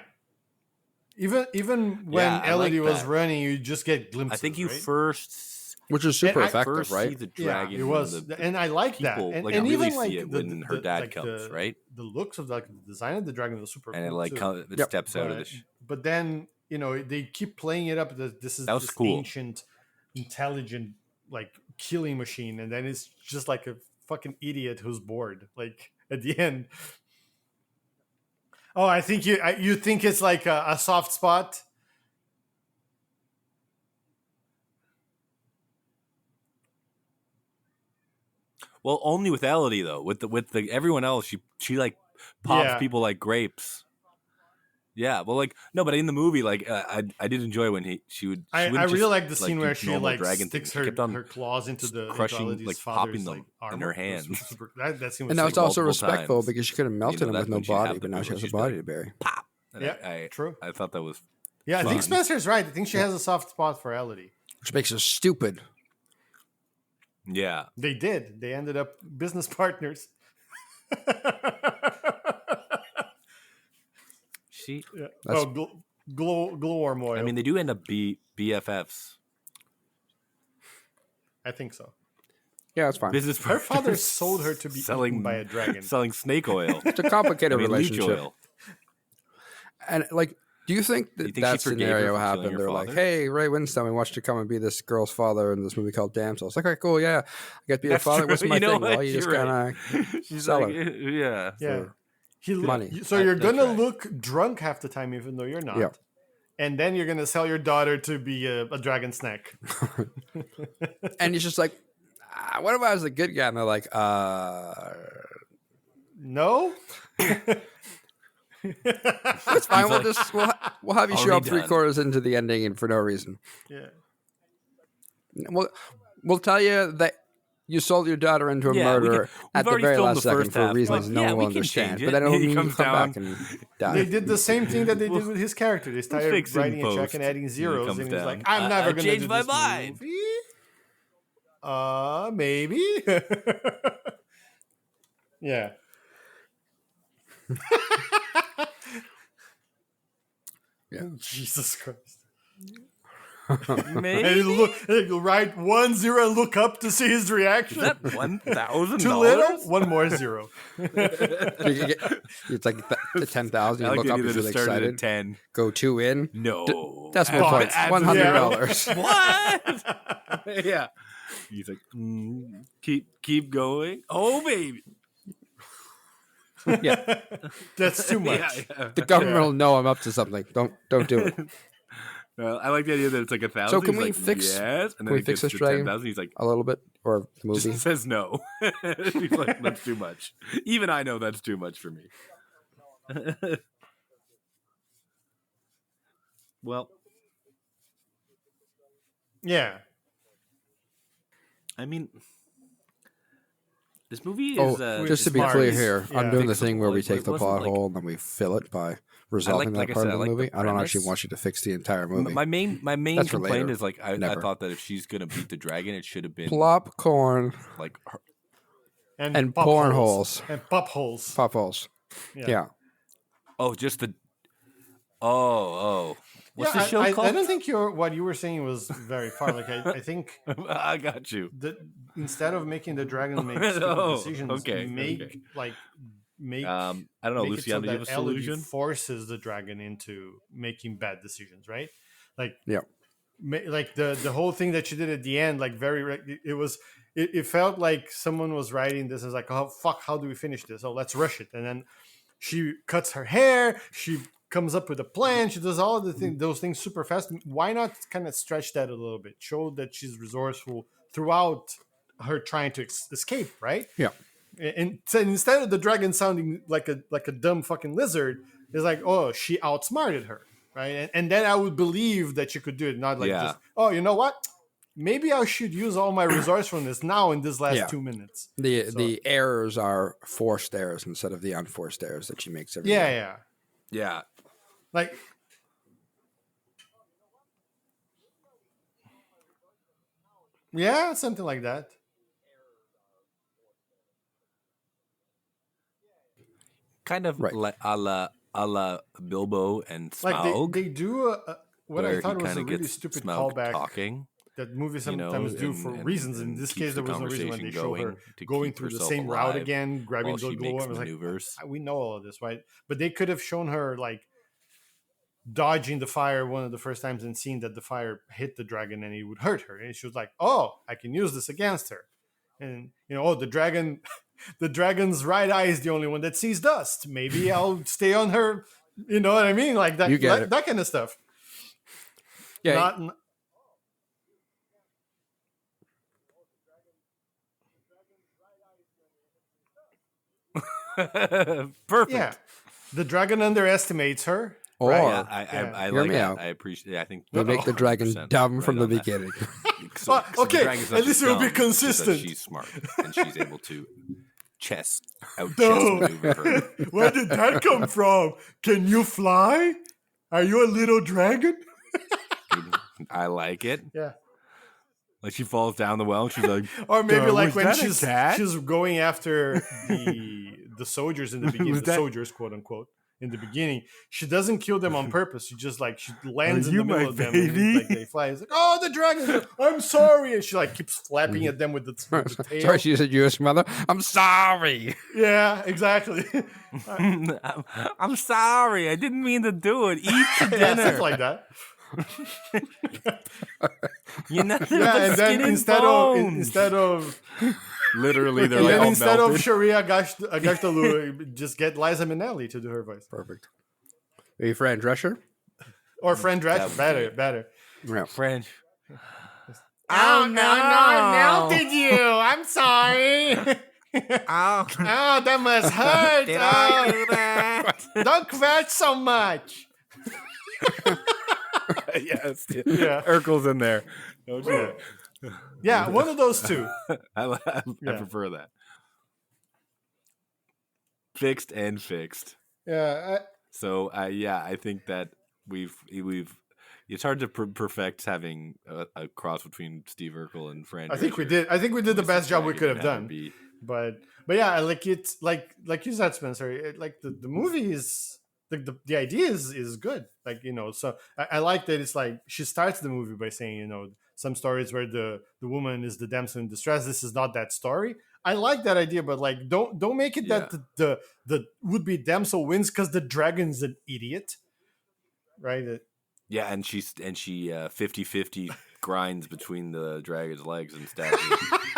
Even when Elodie was running, you just get glimpses. I think you right? first, which is super effective, first right? See the dragon, it was, and I like people, that. And really even see like it when her dad comes, right? The looks of the design of the dragon was super, and cool it like steps out of the. But then they keep playing it up. This is this cool. ancient, intelligent, like killing machine, and then it's just like a fucking idiot who's bored. Like at the end. Oh, I think you think it's like a soft spot. Well, only with Elodie though. With the everyone else, she like pops Yeah. people like grapes. Yeah, well, like no, but in the movie, like I did enjoy when she would. I wouldn't really just, like the scene do where she normal like dragon sticks things. She kept on her claws into crushing, Elodie's like, father's popping them like in armor. her It was hands. that scene was And that was sick. also multiple respectful times. because she could have melted him that with no when she'd have body, the but now she privilege, has a she'd be like, body to bury. pop. And Yeah, true. I thought that was Yeah, I think fun. Spencer's right. I think she has a soft spot for Elodie. Which makes her stupid. yeah. They did. They ended up business partners. She. Yeah. That's- Oh, glowworm oil. I mean, they do end up BFFs. I think so. Yeah, that's fine. Business Her father partners sold her to be eaten by a dragon. selling snake oil. It's a complicated leech relationship. oil. And like, do you think that You think that she forgave her scenario for killing happened? her They're like, father? "Hey, Ray Winstone, we want you to come and be this girl's father in this movie called Damsel." It's like, "Okay, cool, yeah, I get to be the That's father. true. What's my You know thing?" what? Well, you just You're kind of She's sell like, her. yeah. Yeah. money. So you're That's gonna right. look drunk half the time, even though you're not. Yeah. And then you're gonna sell your daughter to be a dragon snack. And he's just like, "What if I was a good guy?" And they're like, No. "That's fine. He's We'll like, just we'll have you show up already done. 3/4 into the ending and for no reason. Yeah. We'll tell you that you sold your daughter into a Yeah, we murder can- at we've the already very filmed last the second first for half. reasons Like, no yeah, one will we can understand. change But then it. it'll He mean you comes come down. back and die." They did the same thing that they did with his character. They started fix it in writing a check post. and adding zeros, comes and he's down. like, "I'm never I gonna changed do my this mind." movie." Maybe. Yeah. Yeah. Jesus Christ. Maybe And he'll write 1 0 and look up to see his is reaction. that $1,000? Too little? One more zero. It's like the 10,000. You I like look the up, idea you're that it really started excited. at 10. Go 2 in. No. Decimal Oh, points. add- $100. What? Yeah. He's like, keep going. Oh, baby. Yeah. That's too much. Yeah. The government will know I'm up to something. Don't do it. I like the idea that it's like 1,000. So can He's we like, fix- yes, and can then we it fix gets this to dragon? 10,000. He's like, A little bit, or the movie. just says no. He's like, that's too much. Even I know that's too much for me. Well, Yeah. I mean, this movie Oh, is just to be smart. clear here, I'm Yeah. doing the Fixable. thing where we Like, take it the wasn't plot like- hole and then we fill it by resolving like that I part said, of I the like the movie. I don't actually premise. want you to fix the entire movie. my main That's for complaint later. is like I Never. thought that if she's gonna beat the dragon, it should have been Plopcorn like her, and pop porn holes. holes. And pop holes. Pop holes. Yeah. just the what's Yeah, the show I called? don't think what you were saying was very far. Like I think I got you. that instead of making the dragon make stupid Oh, decisions, okay. make I don't know, make Luciano, do you have a Elodie solution? forces the dragon into making bad decisions, right? Like Yeah. like the whole thing that she did at the end, like it felt like someone was writing this as like, oh fuck, how do we finish this? Oh, let's rush it. And then she cuts her hair, she comes up with a plan, she does all of those things super fast. Why not kind of stretch that a little bit, show that she's resourceful throughout her trying to escape, right? Yeah. And so instead of the dragon sounding like a dumb fucking lizard, it's like, oh, she outsmarted her, right? And then I would believe that she could do it, not like Yeah. just, oh, you know what? Maybe I should use all my resourcefulness now in this last Yeah. 2 minutes. The errors are forced errors instead of the unforced errors that she makes every Yeah, day. yeah. Yeah. Like, yeah, something like that. Kind of Right. like a la Bilbo and Like Smaug, they do what where I thought he was a kind of really gets stupid Smaug callback talking. that movies you know, sometimes do for and- reasons. and In this keeps case, there the was no reason when they conversation show her going to going keep through the herself same route alive again, grabbing while the she glow. makes I was like, maneuvers. we know all of this, right? But they could have shown her like dodging the fire one of the first times and seeing that the fire hit the dragon and it would hurt her. And she was like, oh, I can use this against her. And oh, the dragon's right eye is the only one that sees dust. Maybe I'll stay on her. You know what I mean? Like that, You get it. that kind of stuff. Yeah. Not, Perfect. Yeah, the dragon underestimates her. Or Yeah, Yeah. I Hear like me that. out. I appreciate. I think they make the dragon 100% dumb from right the on that. beginning. Well, the okay, dragon's not at least just it will be dumb, it's just that consistent. she's smart and she's able to chess No. maneuver her. Where did that come from? Can you fly? Are you a little dragon? I like it. Yeah. Like she falls down the well and she's like, Or maybe "Duh, like was when that a cat?" she's going after the soldiers in the beginning, Was the that- soldiers, quote unquote, in the beginning. She doesn't kill them on purpose. She just like she lands Are in you the middle my of them baby? and like they fly. It's like, oh, the dragon! I'm sorry, and she like keeps flapping at them with the tail. Sorry, she's a Jewish mother. I'm sorry. Yeah, exactly. I'm sorry, I didn't mean to do it. Eat your Yeah, dinner. stuff like that. You're not Yeah, and then instead of literally, they're and like then all instead melted. of Sharia Agashtalu, just get Liza Minnelli to do her voice. Perfect. Are you Fran Drescher? Or Fran That Drescher. would Better, be- better. Yeah. French. Oh, no, I melted you. I'm sorry. Oh, Oh, that must hurt. did Oh, I do that? don't cry so much. Yes. Yeah. Urkel's in there. Don't you? Yeah, one of those two. I Yeah. prefer that. Fixed and fixed. Yeah, So I think that we've it's hard to perfect having a cross between Steve Urkel and Fran. I think we Drescher. did. I think we did the Mr. best job we Dragon could have would done. be- But yeah, like it's like you said, Spencer. Like the movie is the idea is good. Like, you know, so I like that it's like she starts the movie by saying, you know, some stories where the woman is the damsel in distress. This is not that story. I like that idea, but like don't make it that the would be damsel wins because the dragon's an idiot, right? Yeah, and she 50-50 grinds between the dragon's legs and stabs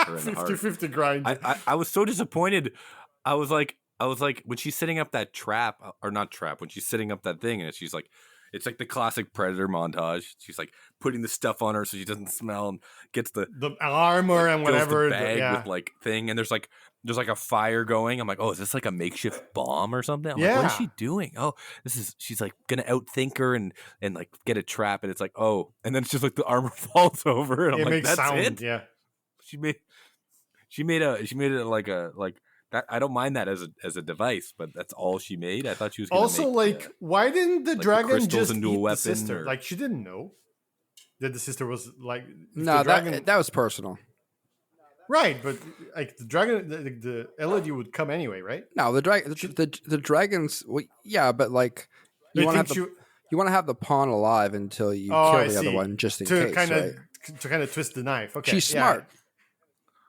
her in the heart. 50-50 grind. I was so disappointed. I was like when she's setting up that trap, or not trap, when she's setting up that thing, and she's like, it's like the classic Predator montage. She's like putting the stuff on her so she doesn't smell, and gets the armor and fills whatever. the bag yeah. with like thing, and there's like a fire going. I'm like, oh, is this like a makeshift bomb or something? I'm like, what is Yeah. she doing? Oh, she's like gonna outthink her and like get a trap, and it's like, oh, and then it's just like the armor falls over, and I'm It like, makes that's sound. it. Yeah. She made it like that. I don't mind that as a device, but that's all she made. I thought she was gonna Also, make, like, why didn't the the dragon crystals just into a eat the weapon, sister? or- Like, she didn't know that the sister was like. if No, the dragon, that was personal. right, but like the dragon, the Elodie would come anyway, right? No, the dragons. Well, yeah, but like You you want to think have you want to have the pawn alive until you Oh, kill I the other see. one, just in to case. kind Right? of twist the knife. Okay, She's yeah. smart,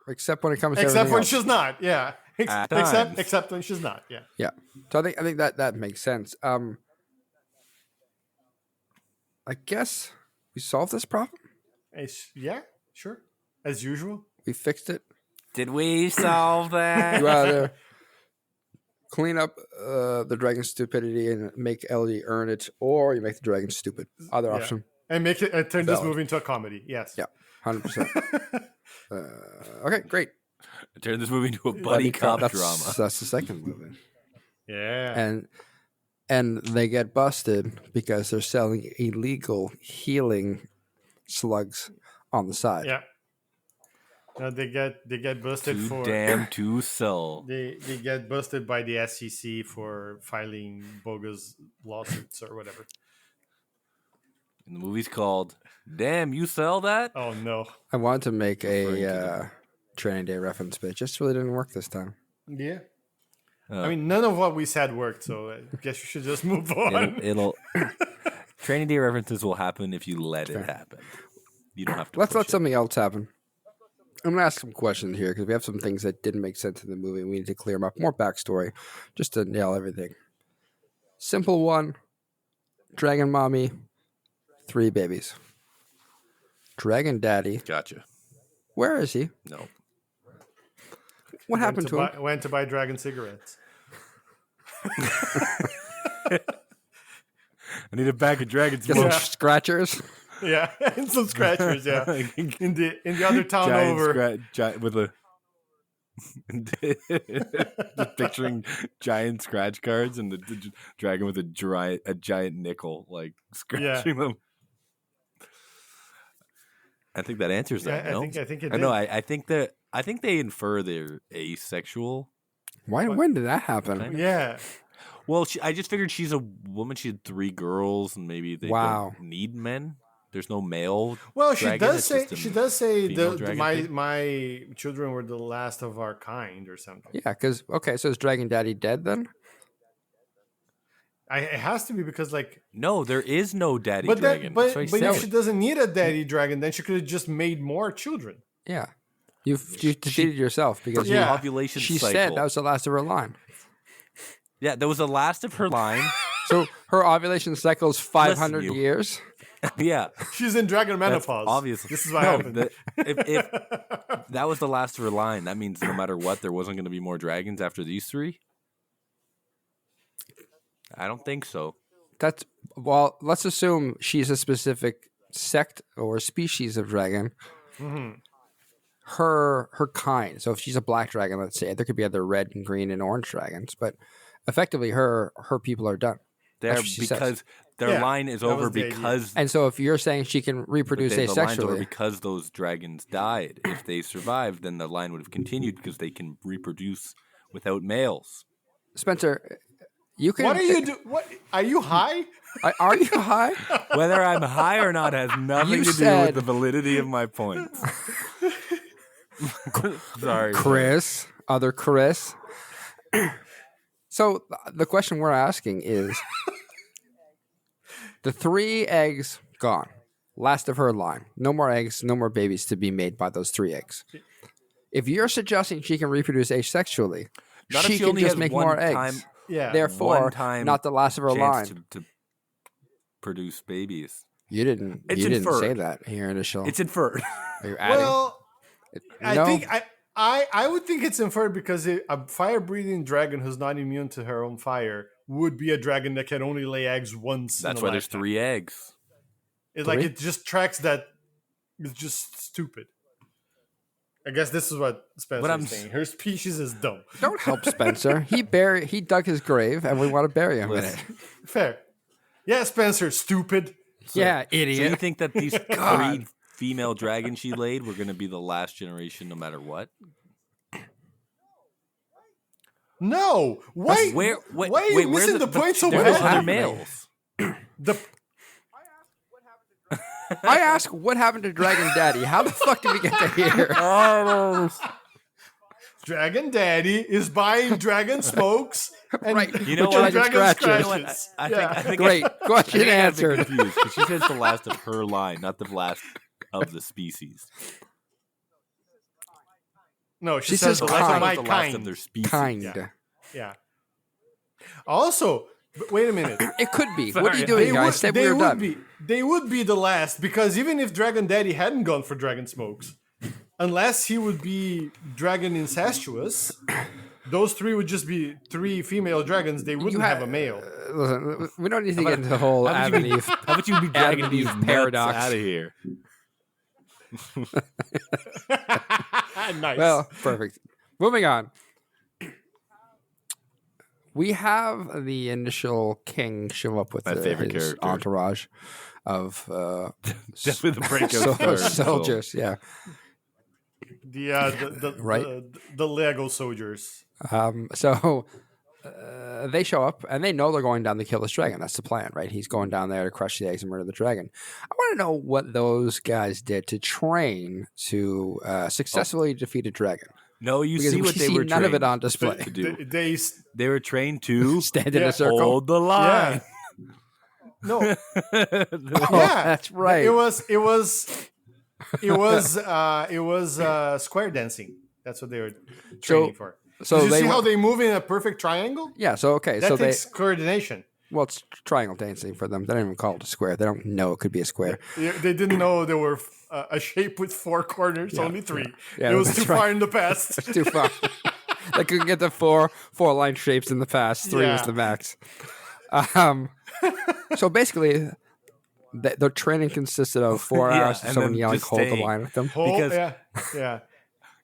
except when it comes to Except everything when else. she's not. Yeah. At times. Except when she's not. Yeah. Yeah. So I think that makes sense. I guess we solved this problem. Yeah. Sure. As usual. We fixed it. did we solve that? You either clean up the dragon's stupidity and make Ellie earn it, or you make the dragon stupid. Other Yeah. option. And make it turn this Valid. movie into a comedy. Yes. Yeah. 100%. Okay, great. Turn this movie into a buddy cop that's, drama. That's the second movie. Yeah. And they get busted because they're selling illegal healing slugs on the side. Yeah. No, they get busted Too for damn to sell. they get busted by the SEC for filing bogus lawsuits or whatever. And the movie's called "Damn, You Sell That." Oh no. I wanted to make Referring to a Training Day reference, but it just really didn't work this time. Yeah. Uh, I mean, none of what we said worked, so I guess you should just move on. it'll Training Day references will happen if you let it Fair. happen. You don't have to. Let's push let it. something else happen. I'm going to ask some questions here because we have some things that didn't make sense in the movie. We need to clear them up. More backstory just to nail everything. Simple one. Dragon Mommy, 3 babies. Dragon Daddy, Gotcha. where is he? No. What happened to him? Went to buy dragon cigarettes. I need a bag of dragons. Get some Yeah. scratchers. Yeah, and some scratchers. Yeah, in the other town Giant over. with a Just picturing giant scratch cards and the dragon with a giant nickel, like scratching them. I think that answers that. Yeah, No? I think it I did. know. I think that they infer they're asexual. Why? What? When did that happen? Kind of. Yeah. Well, I just figured she's a woman. She had 3 girls, and maybe they Wow. don't need men. There's no male. Well, she dragon, does it's say just she a does say female dragon my thing. my children were the last of our kind or something. Yeah, because so is Dragon Daddy dead then? It has to be because like. No, there is no daddy But dragon. but That's what I but said. if she doesn't need a daddy dragon, then she could have just made more children. Yeah, you defeated yourself because Yeah. Ovulation she cycle. said that was the last of her line. Yeah, that was the last of her line. So her ovulation cycle is 500 you. years. Yeah, She's in dragon that's menopause. obviously. This is what No, happened. if that was the last of her line, that means no matter what, there wasn't going to be more dragons after these 3. I don't think so. That's well. Let's assume she's a specific sect or species of dragon. Mhm. Her kind. So if she's a black dragon, let's say, there could be other red and green and orange dragons, but effectively her people are done. They're That's what she says. because their Yeah, line is that was over the idea. because And so if you're saying she can reproduce the line's over asexually, because those dragons died. If they survived, then the line would have continued because they can reproduce without males. Spencer, you can. What are you do? What are you high? Are you high? Whether I'm high or not has nothing You to do said- with the validity of my points. Sorry, Chris, other Chris. So the question we're asking is the 3 eggs gone. Last of her line. No more eggs, no more babies to be made by those 3 eggs. If you're suggesting she can reproduce asexually, Not she if she can only just has make one more time, eggs. Yeah. Therefore, time not the last of her line. chance to produce babies. You didn't. It's You didn't say inferred. that here initial. It's inferred. Are you adding? well, I No. think I would think it's inferred because a fire-breathing dragon who's not immune to her own fire would be a dragon that can only lay eggs once. That's in a why there's lifetime. 3 eggs. It's like 3? it just tracks that. It's just stupid. I guess this is what Spencer's I'm saying. Her species is dumb. Don't help Spencer. He dug his grave, and we want to bury him in it. Fair. Yeah, Spencer, stupid. Yeah, So you idiot. think that these 3 God. female dragons she laid were going to be the last generation no matter what? No. Wait. Where, why are you where's missing the point so There's bad? other males. The I ask what happened to Dragon Daddy. How the fuck did we get to here? Dragon Daddy is buying dragon smokes and Right. You know With what? dragon scratches. You know what? I think Great. Question I think I'm a bit answered. confused, 'cause she said it's the last of her line, not the last of the species. No, She says says the last of kind. my the last of kind. their species. Kind. Yeah. Yeah. Also, wait a minute. It could be. What are you Sorry. doing, guys? Say we're done. They would be the last because even if Dragon Daddy hadn't gone for dragon smokes, unless he would be dragon incestuous, those 3 would just be 3 female dragons. They wouldn't have a male. Listen, we don't need to get into the whole How about you Adam be, Eve. how about you be dragging Adam these Eve paradox. out of here? Nice. Well, perfect. Moving on. We have the initial king show up with My favorite his character. entourage of Definitely the breakout star. soldiers. Yeah. the Right. the Lego soldiers. So they show up and they know they're going down to kill this dragon. That's the plan, right? He's going down there to crush the eggs and murder the dragon. I want to know what those guys did to train to successfully defeat a dragon. No, you Because see we what they see were none of it trained on display. to do. They They were trained to Stand in Yeah. a circle. hold the line. no Oh, yeah, that's right. It was square dancing. That's what they were training for. So Did you they see how went- they move in a perfect triangle? Yeah. So okay. That so they takes coordination. well, it's triangle dancing for them. They don't even call it a square. They don't know it could be a square. They didn't know there were a shape with 4 corners, only 3. Yeah, it was that's too right. far in the past. It's too far. They couldn't get the four line shapes in the past. 3 was Yeah. the max. So basically, their training consisted of 4 Yeah, hours of and someone then yelling, just "Hold the staying. line" with them. Whole- Because- yeah.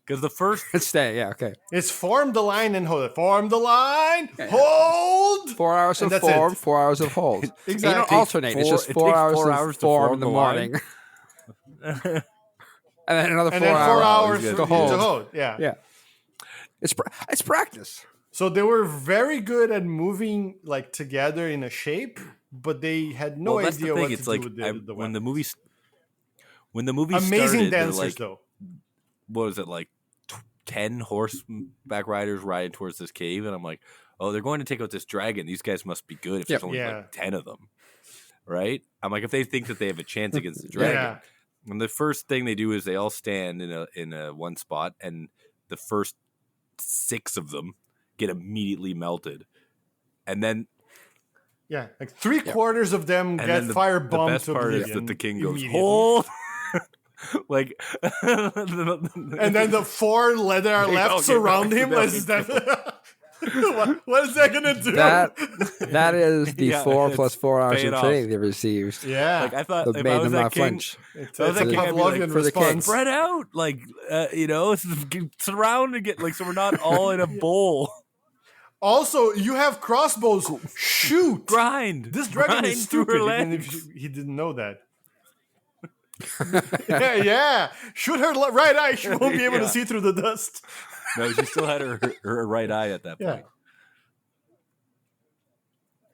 Because the first Stay. Yeah. Okay. It's form the line and hold it. Form the line, hold. 4 hours And of that's form, it. 4 hours of hold. Exactly. And you don't alternate. It's just it 4 takes hours 4 of hours to form form in the the morning, line. and then another And 4 then 4 hours hours to to hold. hold. Yeah. Yeah. It's practice. So they were very good at moving like together in a shape, but they had no Well, that's idea the thing. what It's to like do with the when the weapons. movie Amazing started, they're dancers like, though. what was it like? 10 horseback riders riding towards this cave, and I'm like, oh, they're going to take out this dragon. These guys must be good if there's only Yeah. like 10 of them, right? I'm like, if they think that they have a chance against the dragon, Yeah. and the first thing they do is they all stand in a one spot, and the first 6 of them get immediately melted, and then Yeah. Like 3/4 of them and get then the firebombed best to part is oblivion that the king goes immediately. hold. Like, And then the 4 leather are They left all get surround back him. to Let's what is that gonna do? That is the Yeah, 4 it's plus 4 hours paid of off. training they received. Yeah. like I thought, That if made I was them that not king, flinch. It's I was a like, I'd be like, Pavlovian for the king. response. spread out, like surround and get like so we're not all in a bowl. Also, you have crossbows. Shoot! Grind. This dragon Grind is through her stupid, even legs. if he didn't know that. yeah. Shoot her right eye. She won't be able Yeah. to see through the dust. No, she still had her right eye at that Yeah. point.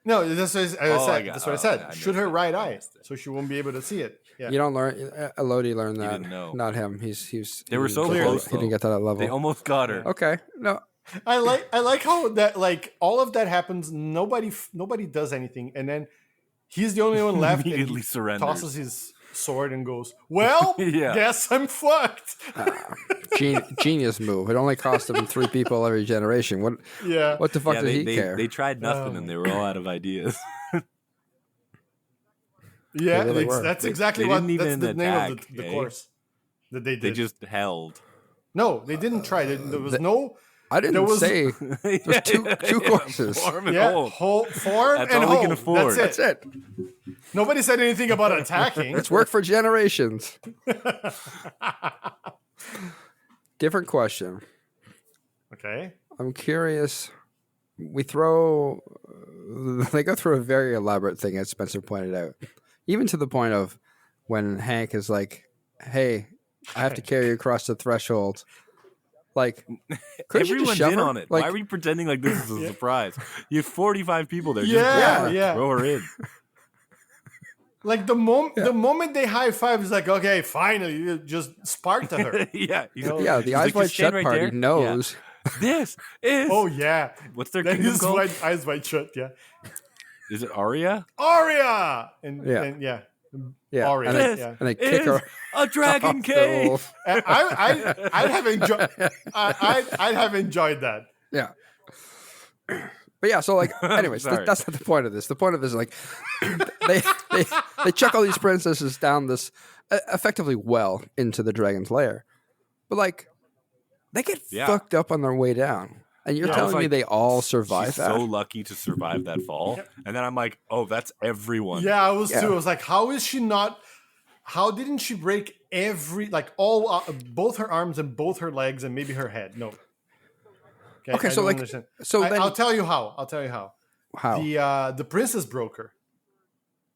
No, that's what I said. I That's what I got- said. I missed Shoot her it. right I eye, missed it. so she won't be able to see it. Yeah. You don't learn. Elodie learned that. didn't know. Not him. He's. They were he so didn't get close, that- He didn't though. get to that level. They almost got her. Okay. No. I like how that like all of that happens. Nobody does anything, and then he's the only one left. and Immediately he surrenders. tosses his sword and goes, "Well, Yeah. guess I'm fucked." Genius move. It only cost him 3 people every generation. Yeah. What the fuck Yeah, did he they care? they tried nothing Oh and they were all out of ideas. Yeah, They really were. that's They- exactly they what didn't that's even the name of attack, the eh? course that they did. They just held. No, they didn't try. There was no I there didn't was- say. There's two courses. Form and yeah, hold. form That's and all we hold. can afford. That's That's it. it. Nobody said anything about attacking. It's worked for generations. Different question. Okay. I'm curious. They go through a very elaborate thing, as Spencer pointed out, even to the point of when Hank is like, "Hey, I have to carry you across the threshold." Like, couldn't you just Everyone's shove in her? on it. Like, Why are you pretending like this is a surprise? You have 45 people there. Yeah, Just grab her, yeah. throw her in. Like the moment they high five is like, okay, finally, you just spark to her. Yeah, he's, yeah, the he's Eyes like, Wide "Just stand Shut right party there." knows. Yeah. This is Oh yeah, what's their that kingdom is called? eyes wide shut. Yeah, Is it Arya? Aria, and Yeah. yeah, Yeah, Aria. and This yeah. and they kick is her a dragon off the cave. wolf. I'd have enjoyed. I'd have enjoyed that. Yeah. But yeah, so like, anyways, Sorry. that's not the point of this. The point of this is like, they they chuck all these princesses down this effectively well into the dragon's lair, but like, they get Yeah. fucked up on their way down, and you're Yeah, I telling was me like, they all survive She's that? so lucky to survive that fall. And then I'm like, oh, that's everyone. Yeah, I was Yeah. too. I was like, how is she not? How didn't she break all both her arms and both her legs and maybe her head? No. Okay, I so don't like, understand. so then I'll tell you how. I'll tell you how. how? The princess broker.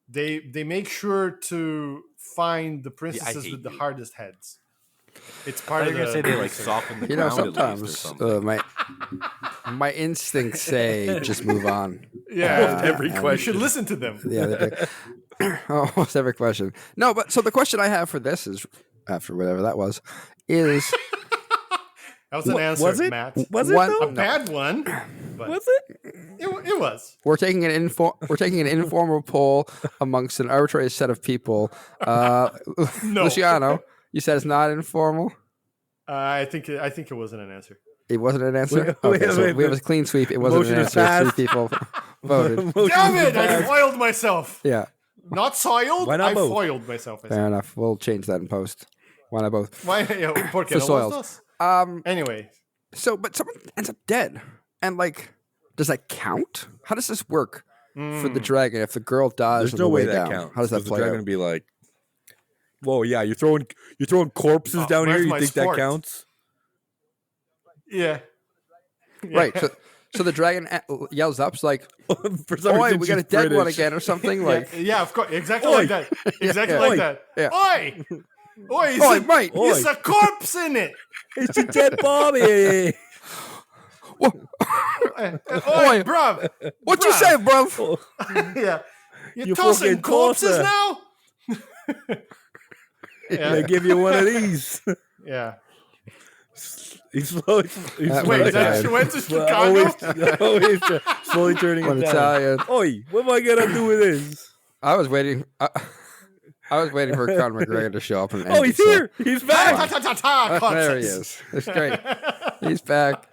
They make sure to find the princesses hate with the you. hardest heads. It's I part thought of you were the. gonna say they like soften the You know, ground at least or sometimes something. my instincts say just move on. yeah, every You should listen to them. Yeah, they do. Almost every question. No, but so the question I have for this is, after whatever that was, is That was an answer, was it? Matt. Was it One- though? A bad one, but Was it? it was. we're taking an informal poll amongst an arbitrary set of people. No. Luciano, you said it's not informal. I think it wasn't an answer. It wasn't an answer. Wait, Okay, so wait, we have a clean sweep. It wasn't motion an is answer. passed. 3 people voted. Damn it! I foiled myself. Yeah, Not soiled. Why not I both? foiled myself. I said. fair enough. We'll change that in post. Why not both? Why? Porque For no soiled. los dos? Anyway, So, but someone ends up dead, and like, does that count? How does this work for the dragon if the girl dies There's on no the way way that down? counts. How does that 'cause the play dragon out? would be like, "Whoa, yeah, you're throwing corpses down here. where's You my think sport?" that counts?" Yeah. Right. So the dragon yells up, it's like, For some "Oi, reason we got a she's dead one British. again," or something. Like, Yeah, of course. Exactly Oi. like that. Exactly yeah. like Oi. that. Yeah. Oi! Oi, "Oi, mate, Oi. it's a corpse in it. It's a dead Bobby. Oi, Oi. bruv. what you Bruv. say, bruv?" Yeah. You're You tossing fucking corpses tosser. now? They give you one of these. Yeah. He's slowly, That Wait, was that Italian. she went to Chicago? always slowly turning One it down. Italian. Oi, what am I gonna do with this? I was waiting. I was waiting for Conor McGregor to show up and Oh, he's here. He's Ta back. ta ta ta. Oh, there he is. It's great. He's back.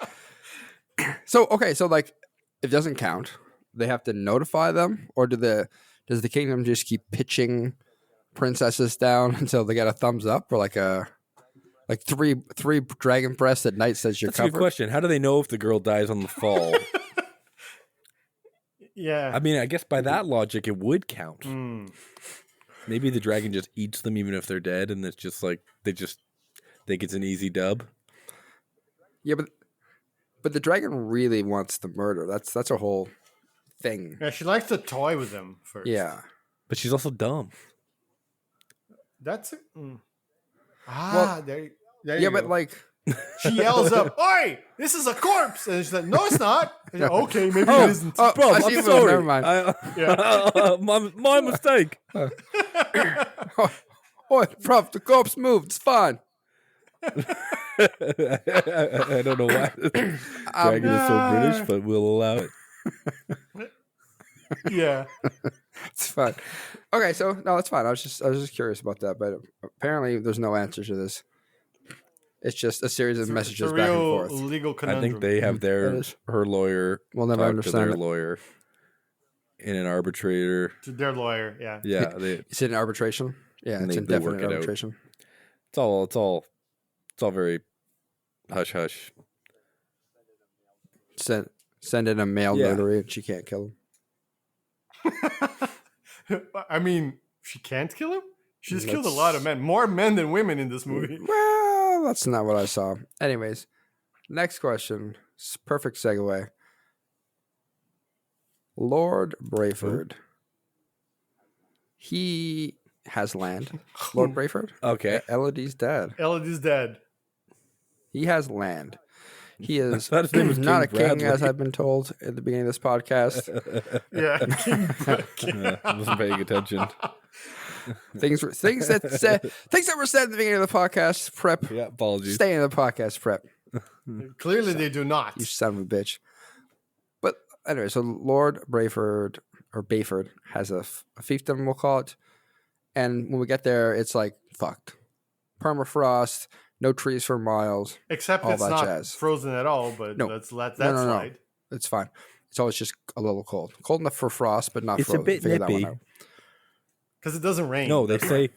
So okay, so like, if it doesn't count, they have to notify them, or does the kingdom just keep pitching princesses down until they get a thumbs up, or like three dragon breasts at night says you're That's a good covered? question. How do they know if the girl dies on the fall? Yeah. I mean, I guess by that logic, it would count. Hmm. Maybe the dragon just eats them even if they're dead, and it's just like they just think it's an easy dub. Yeah, but the dragon really wants the murder. That's a whole thing. Yeah, she likes to toy with them first. Yeah. But she's also dumb. That's it. Mm. Well, there Yeah, you but go. like, She yells up, "Oi, this is a corpse!" And she's like, "No, it's not." And she's like, okay, maybe Oh, it isn't. oh, Bro, I I'm see, sorry. never mind. My mistake. Oh, prof, the corpse moved. It's fine. I don't know why the dragon is so British, but we'll allow it. Yeah. It's fine. Okay, so no, it's fine. I was just curious about that, but apparently there's no answer to this. It's just a series of messages It's a back and real forth. legal I conundrum. think they have her lawyer We'll never talk to understand their it. lawyer in an arbitrator. To their lawyer, yeah. Yeah, Is it an arbitration? Yeah, And it's they work indefinite it out. arbitration. it's all very hush hush. Send in a male Yeah. notary, and she can't kill him. I mean, she can't kill him? She's killed a Let's- lot of men. More men than women in this movie. Well, that's not what I saw. Anyways, next question. Perfect segue. Lord Brayford. He has land. Lord Brayford? Okay. Elodie's dad. Elodie's dead. He has land. He is thought his name was not King a king, as Bradley. I've been told at the beginning of this podcast. Yeah. I wasn't paying attention. things that were said at the beginning of the podcast. Prep. Yeah, apologies. Stay in the podcast. Prep. Clearly, they do not. You son of a bitch. But anyway, so Lord Brayford or Bayford has a fiefdom, we'll call it. And when we get there, it's like fucked. Permafrost, no trees for miles. Except all it's that not jazz. frozen at all, but No. let's let No, that no, no. slide. It's fine. It's always just a little cold. Cold enough for frost, but not It's a frozen. bit Figure that one nippy. out. Because it doesn't rain. No, they say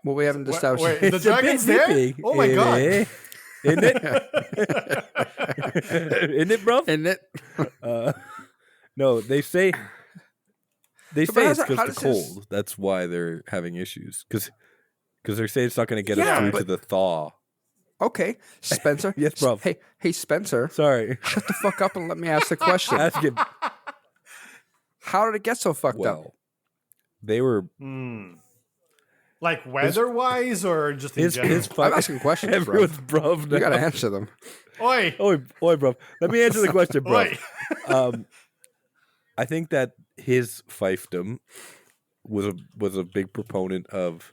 Well, we haven't established. wait, the it's a bit dragon's there? nippy. Oh my God. Isn't it? Isn't it, bro? Isn't it? No, they say So, but it's how because the does cold. this- That's why they're having issues. Because they say it's not going to get Yeah, us through but- to the thaw. Okay, Spencer. Yes, bruv. Hey, Spencer. Sorry. Shut the fuck up and let me ask the question. Ask it. How did it get so fucked up? Well, they were Like weather-wise or just in his general? fuck- I'm asking questions, bro. Everyone's bruv You now. gotta answer them. Oi! Oi, bro. Let me answer the question, bro. Oi! I think that his fiefdom was a big proponent of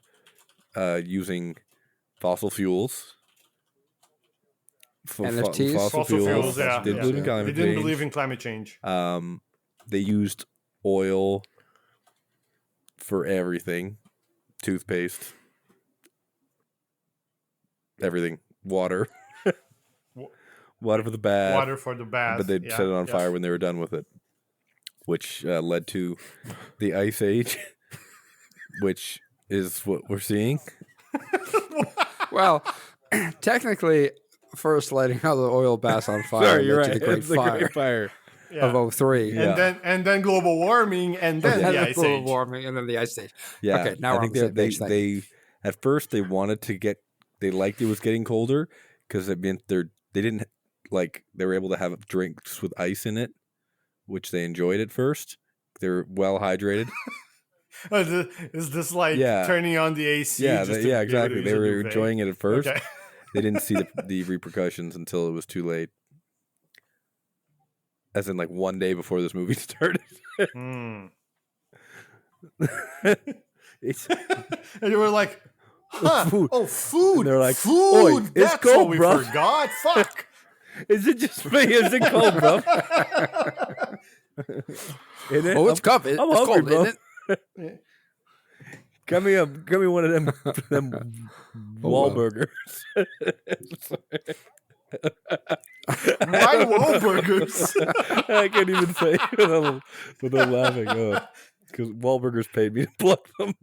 using fossil fuels. NFTs? Fossil fuels, yeah. Didn't yeah. believe in They climate didn't change. believe in climate change. They used oil for everything, toothpaste, everything, water, water for the bath. Water for the bath. But they'd yeah, set it on yes. fire when they were done with it, which led to the Ice Age, which is what we're seeing. Well, technically, first lighting all the oil baths on fire Sorry, you're led right. to the Great It's the Fire Great Fire. Yeah. of 03. Yeah. And then global warming, and then And the then ice global age. warming, and then the ice age. Yeah. Okay, now I we're think on the same they, page. they at first they wanted to get, they liked it was getting colder because it meant they didn't like they were able to have drinks with ice in it, which they enjoyed at first. They were well hydrated. Is this like Yeah. turning on the AC? Yeah, just to be able to exactly. use They a were duvet? enjoying it at first. Okay. They didn't see the repercussions until it was too late. As in, like, one day before this movie started. Hmm. It's And you were like, huh? Food. Oh, food. And they're like, food. "Oi, it's That's cold, what we bro." forgot. Fuck. Is it just me? Is it cold, bro? Isn't it? Oh, it's cup. It's I'm hungry, cold, bro. isn't it? Give me one of them Wahlburgers. Why Wahlburgers? I can't even say it without laughing. Because Wahlburgers paid me to pluck them.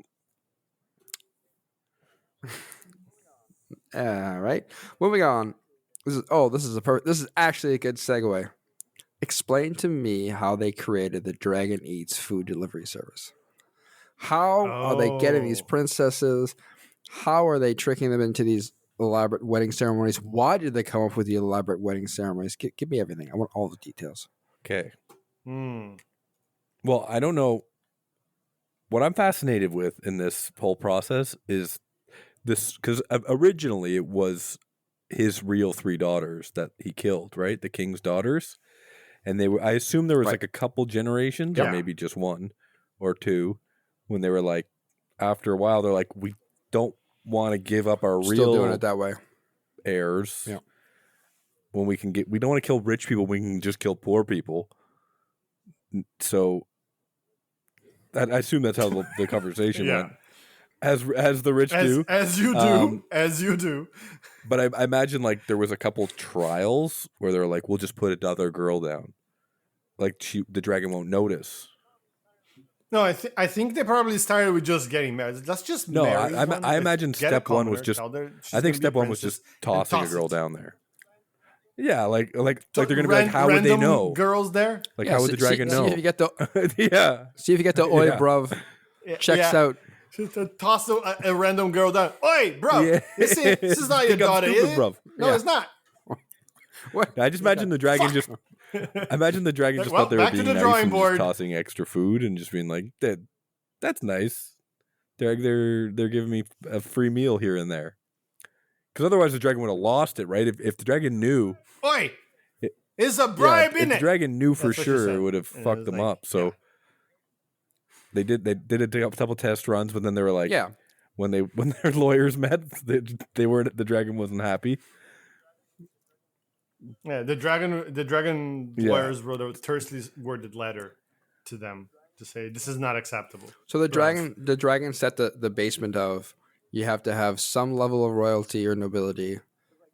All right. Moving on. This is actually a good segue. Explain to me how they created the Dragon Eats food delivery service. How are they getting these Oh. princesses? How are they tricking them into these elaborate wedding ceremonies? Why did they come up with the elaborate wedding ceremonies? Give me everything. I want all the details. Okay. Hmm. Well, I don't know. What I'm fascinated with in this whole process is this, because originally it was his real 3 daughters that he killed, right? The king's daughters. And I assume there was Right. like a couple generations, or Yeah. maybe just 1 or 2, when they were like, after a while, they're like, we don't want to give up our Still doing real it that way. heirs. Yeah. When we don't want to kill rich people, we can just kill poor people. So I assume that's how the conversation Yeah. went. As the rich do. As you do. As you do. But I imagine like there was a couple trials where they're like, we'll just put another girl down. Like the dragon won't notice. No, I think they probably started with just getting married. Let's just No, marry I one. imagine Get a step 1 was commoner, just. tell her she's I think gonna be step 1 was princess, just and tossing a toss girl it. down there. Yeah, like So they're gonna be like, how would they random know? girls there? Like, Yeah, how would the dragon know? See if you get the Yeah. see if you get the oi, Yeah. bruv. Checks Yeah. out. Just to toss a random girl down. Oi, bro! Yeah. This is not your Think I'm daughter, stupid, is it? bruv. No, Yeah. it's not. What? I just imagine the dragon just. I imagine the dragon just Well, thought they were back to being the nice drawing and board. just tossing extra food and just being like, that's nice. They're giving me a free meal here and there. Because otherwise the dragon would have lost it, right? If the dragon knew, Oi! It- It's a bribe if in the it. dragon knew for That's what she sure, said. it would have And it fucked was them like, up. So yeah. they did a couple test runs, but then they were like, Yeah. when their lawyers met, they weren't. The dragon wasn't happy. Yeah, the dragon Yeah. lawyers wrote a tersely worded letter to them to say this is not acceptable. So the Bruv. dragon set the basement of you have to have some level of royalty or nobility,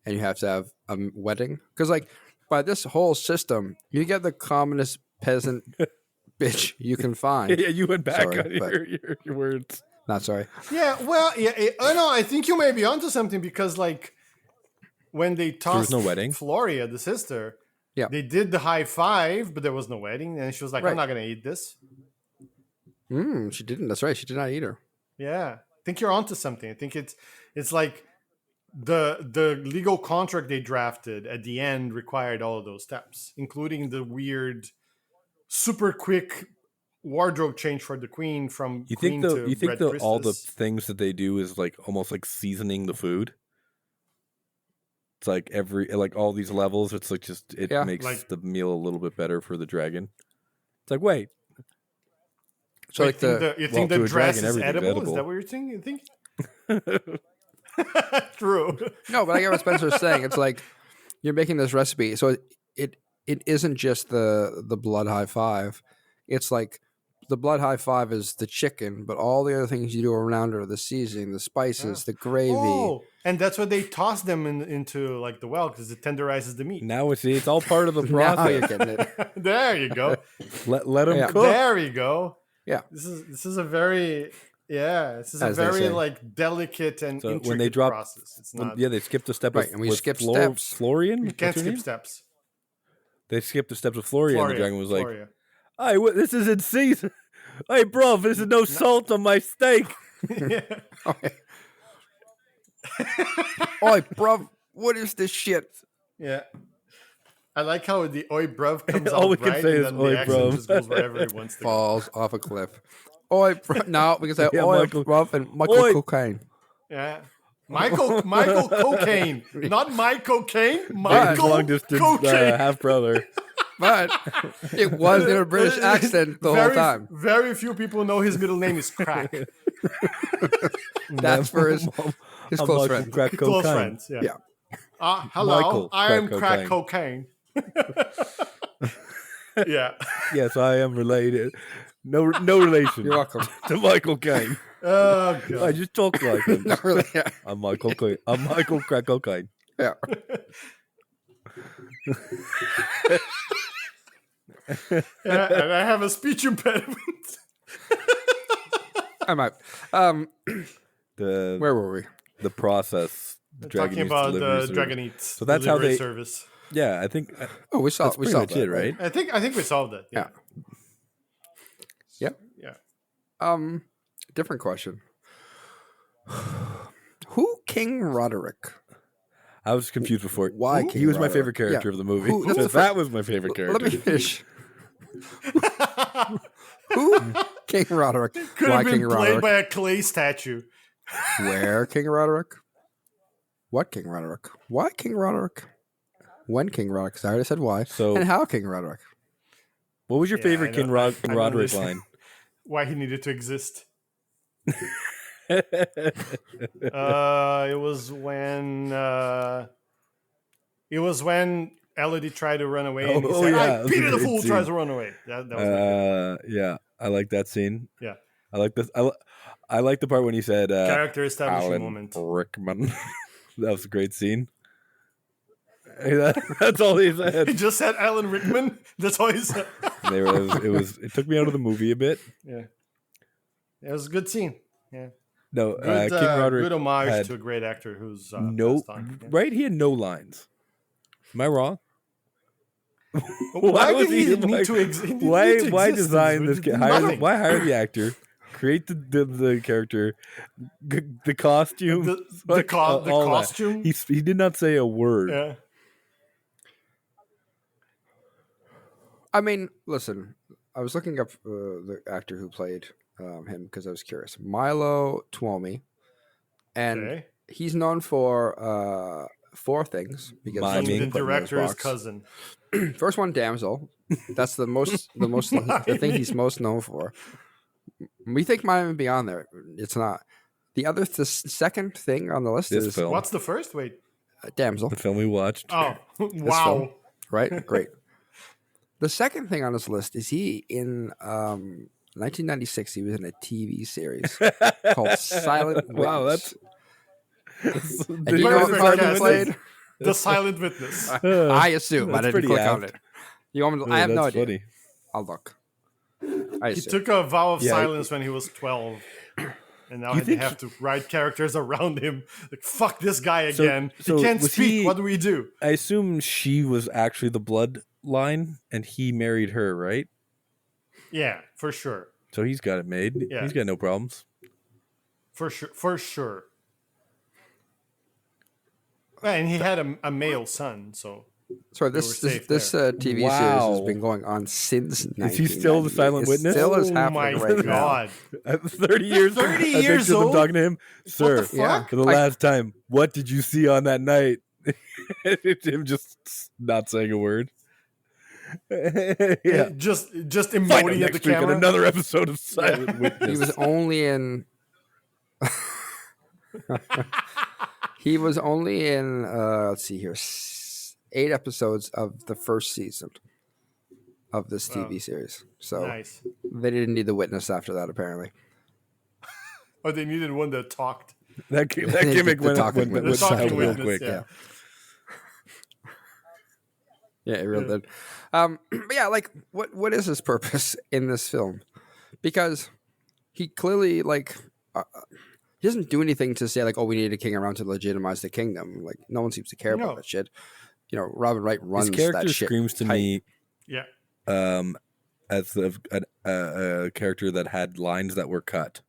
and you have to have a wedding. Because like by this whole system, you get the commonest peasant bitch you can find. Yeah, you went back Sorry, on but- your words. Not sorry. Yeah, well, no, I think you may be onto something because like when they was tossed no wedding? Floria, the sister, Yeah. they did the high five, but there was no wedding, and she was like, Right. "I'm not gonna eat this." She didn't. That's right. She did not eat her. Yeah, I think you're onto something. I think it's like the legal contract they drafted at the end required all of those steps, including the weird, super quick wardrobe change for the queen from You queen think to you think Red all the Priestess. things that they do is like almost like seasoning the food? It's like all these levels. It's like just it Yeah. makes Like- the meal a little bit better for the dragon. It's like wait, So you like think the you think to the a dress dragon, is everything's edible? Is edible. that what you're thinking? You think? True. no, but I get what Spencer's saying. It's like you're making this recipe, so it isn't just the blood high five. It's like the blood high five is the chicken, but all the other things you do around it are the seasoning, the spices, the gravy. Oh, and that's why they toss them into like the well because it tenderizes the meat. now it's all part of the Now you're process. getting it. There you go. Let them Yeah. cook. There you go. Yeah. This is a very this is a As they very say. like delicate and So when intricate they drop- process. It's not Yeah, they skipped the step. Right, of, and we with skip steps. Florian. you What's can't her skip name? steps. They skipped the steps of Florian. And the dragon was like, Floria. "Hey, this isn't season. Hey, bro, this is no salt on my steak." Yeah. Oi, bruv, what is this shit? Yeah. I like how the oi bruv comes All out we can right, say and is then oi the accent bruv. just goes wherever he wants to go. Falls off a cliff. Oi, no, we can say Yeah, oi, Michael- bruv, and Michael Oi. Cocaine. Yeah. Michael Cocaine. Not my cocaine, David's Michael long distance Cocaine. half brother. But it was in a British accent the whole time. Very few people know his middle name is Crack. That's for his I'm close Michael friend. Crack Close cocaine. friends, yeah. Yeah. Hello, Michael I am Crack Crack Cocaine. Yeah. Yes, I am related. No relation. You're welcome. To Michael Caine. Oh, I God. just talk like him. Not really. Yeah. I'm Michael Caine. I'm Michael Crack cocaine. Yeah. Yeah, and I have a speech impediment. I'm out. The Where were we? the process. Talking about the Dragon Eats. So that's how delivery they- service. Yeah, I think Oh, we saw. that's We pretty saw much that, it, right? I think we solved it. Yeah. Yep. Yeah. Different question. Who King Roderick? I was confused before. Why He King was my Roderick? favorite character Yeah. of the movie. Who- that's the That was my favorite character. Let me finish. Who King Roderick? Could Why have been King played Roderick? by a clay statue. Where King Roderick? What King Roderick? Why King Roderick? When King Roderick? 'Cause I already said why. So- And how King Roderick? What was your Yeah, favorite I King know- Roderick I know this. line? Why he needed to exist. Oh, It was when Elodie tried to run away, and he Oh, said, yeah, that was a Peter the great Fool scene. tries to run away. That was my favorite. Yeah, I like that scene. Yeah. I like this. I like the part when he said Character establishing Alan moment. Rickman. That was a great scene. Hey, that's all he said. He just said Alan Rickman. That's all he said. It took me out of the movie a bit. Yeah. It was a good scene. Yeah. No, Good, King Roderick good homage had to a great actor who's no passed on. Yeah. right. He had no lines. Am I wrong? Why was did he he- need to exist? Why design this? Nothing. Why hire the actor? Create the character, the costume, The all that. costume? He did not say a word. Yeah. I mean, listen. I was looking up the actor who played him because I was curious. Milo Tuomi, and Okay. he's known for four things. Because Miming. Being something the put in his director's box. cousin. First one, Damsel. That's the thing he's most known for. We think might even be on there. It's not. The second thing on the list This is film. What's the first? Wait. Damsel. The film we watched. Oh, film. wow. Right? Great. The second thing on this list is he in 1996. He was in a TV series called Silent Witness. Wow, that's. And do you know what Perfect part he casting. played? The Silent Witness. I assume. I That's didn't pretty click apt. on it. You want me to, I have no That's idea. funny. I'll look. I He assume. took a vow of Yeah. silence when he was 12. And now You they think have to write characters around him. Like, fuck this guy So- again. so he can't was speak. he- What do we do? I assume she was actually the bloodline, and he married her, right? Yeah, for sure. So he's got it made. Yeah. He's got no problems. For sure. For sure. And he had a male son, so Sorry, were this safe TV series Wow. has been going on since. Is he still the 1998. Silent It Witness? Still is oh happening my right now. god. At 30 years, 30 I years picture them old? talking to him. Sir, the Yeah. fuck? for the last time, what did you see on that night? Him just not saying a word. Yeah. Just Find him emoting at the next week on camera. another episode of Silent He Witness. was only in. He was only in. Let's see here, 8 episodes of the first season of this TV series. So Nice. they didn't need the witness after that, apparently. Or they needed one that talked. that The gimmick went talking went witness. south talking real witness, quick. yeah. Yeah, it really Yeah. did. But yeah, like, what is his purpose in this film? Because he clearly, like, he doesn't do anything to say, like, oh, we need a king around to legitimize the kingdom. Like, no one seems to care No. about that shit. You know, Robin Wright runs His character that shit. screams to tight. me Yeah. as a character that had lines that were cut.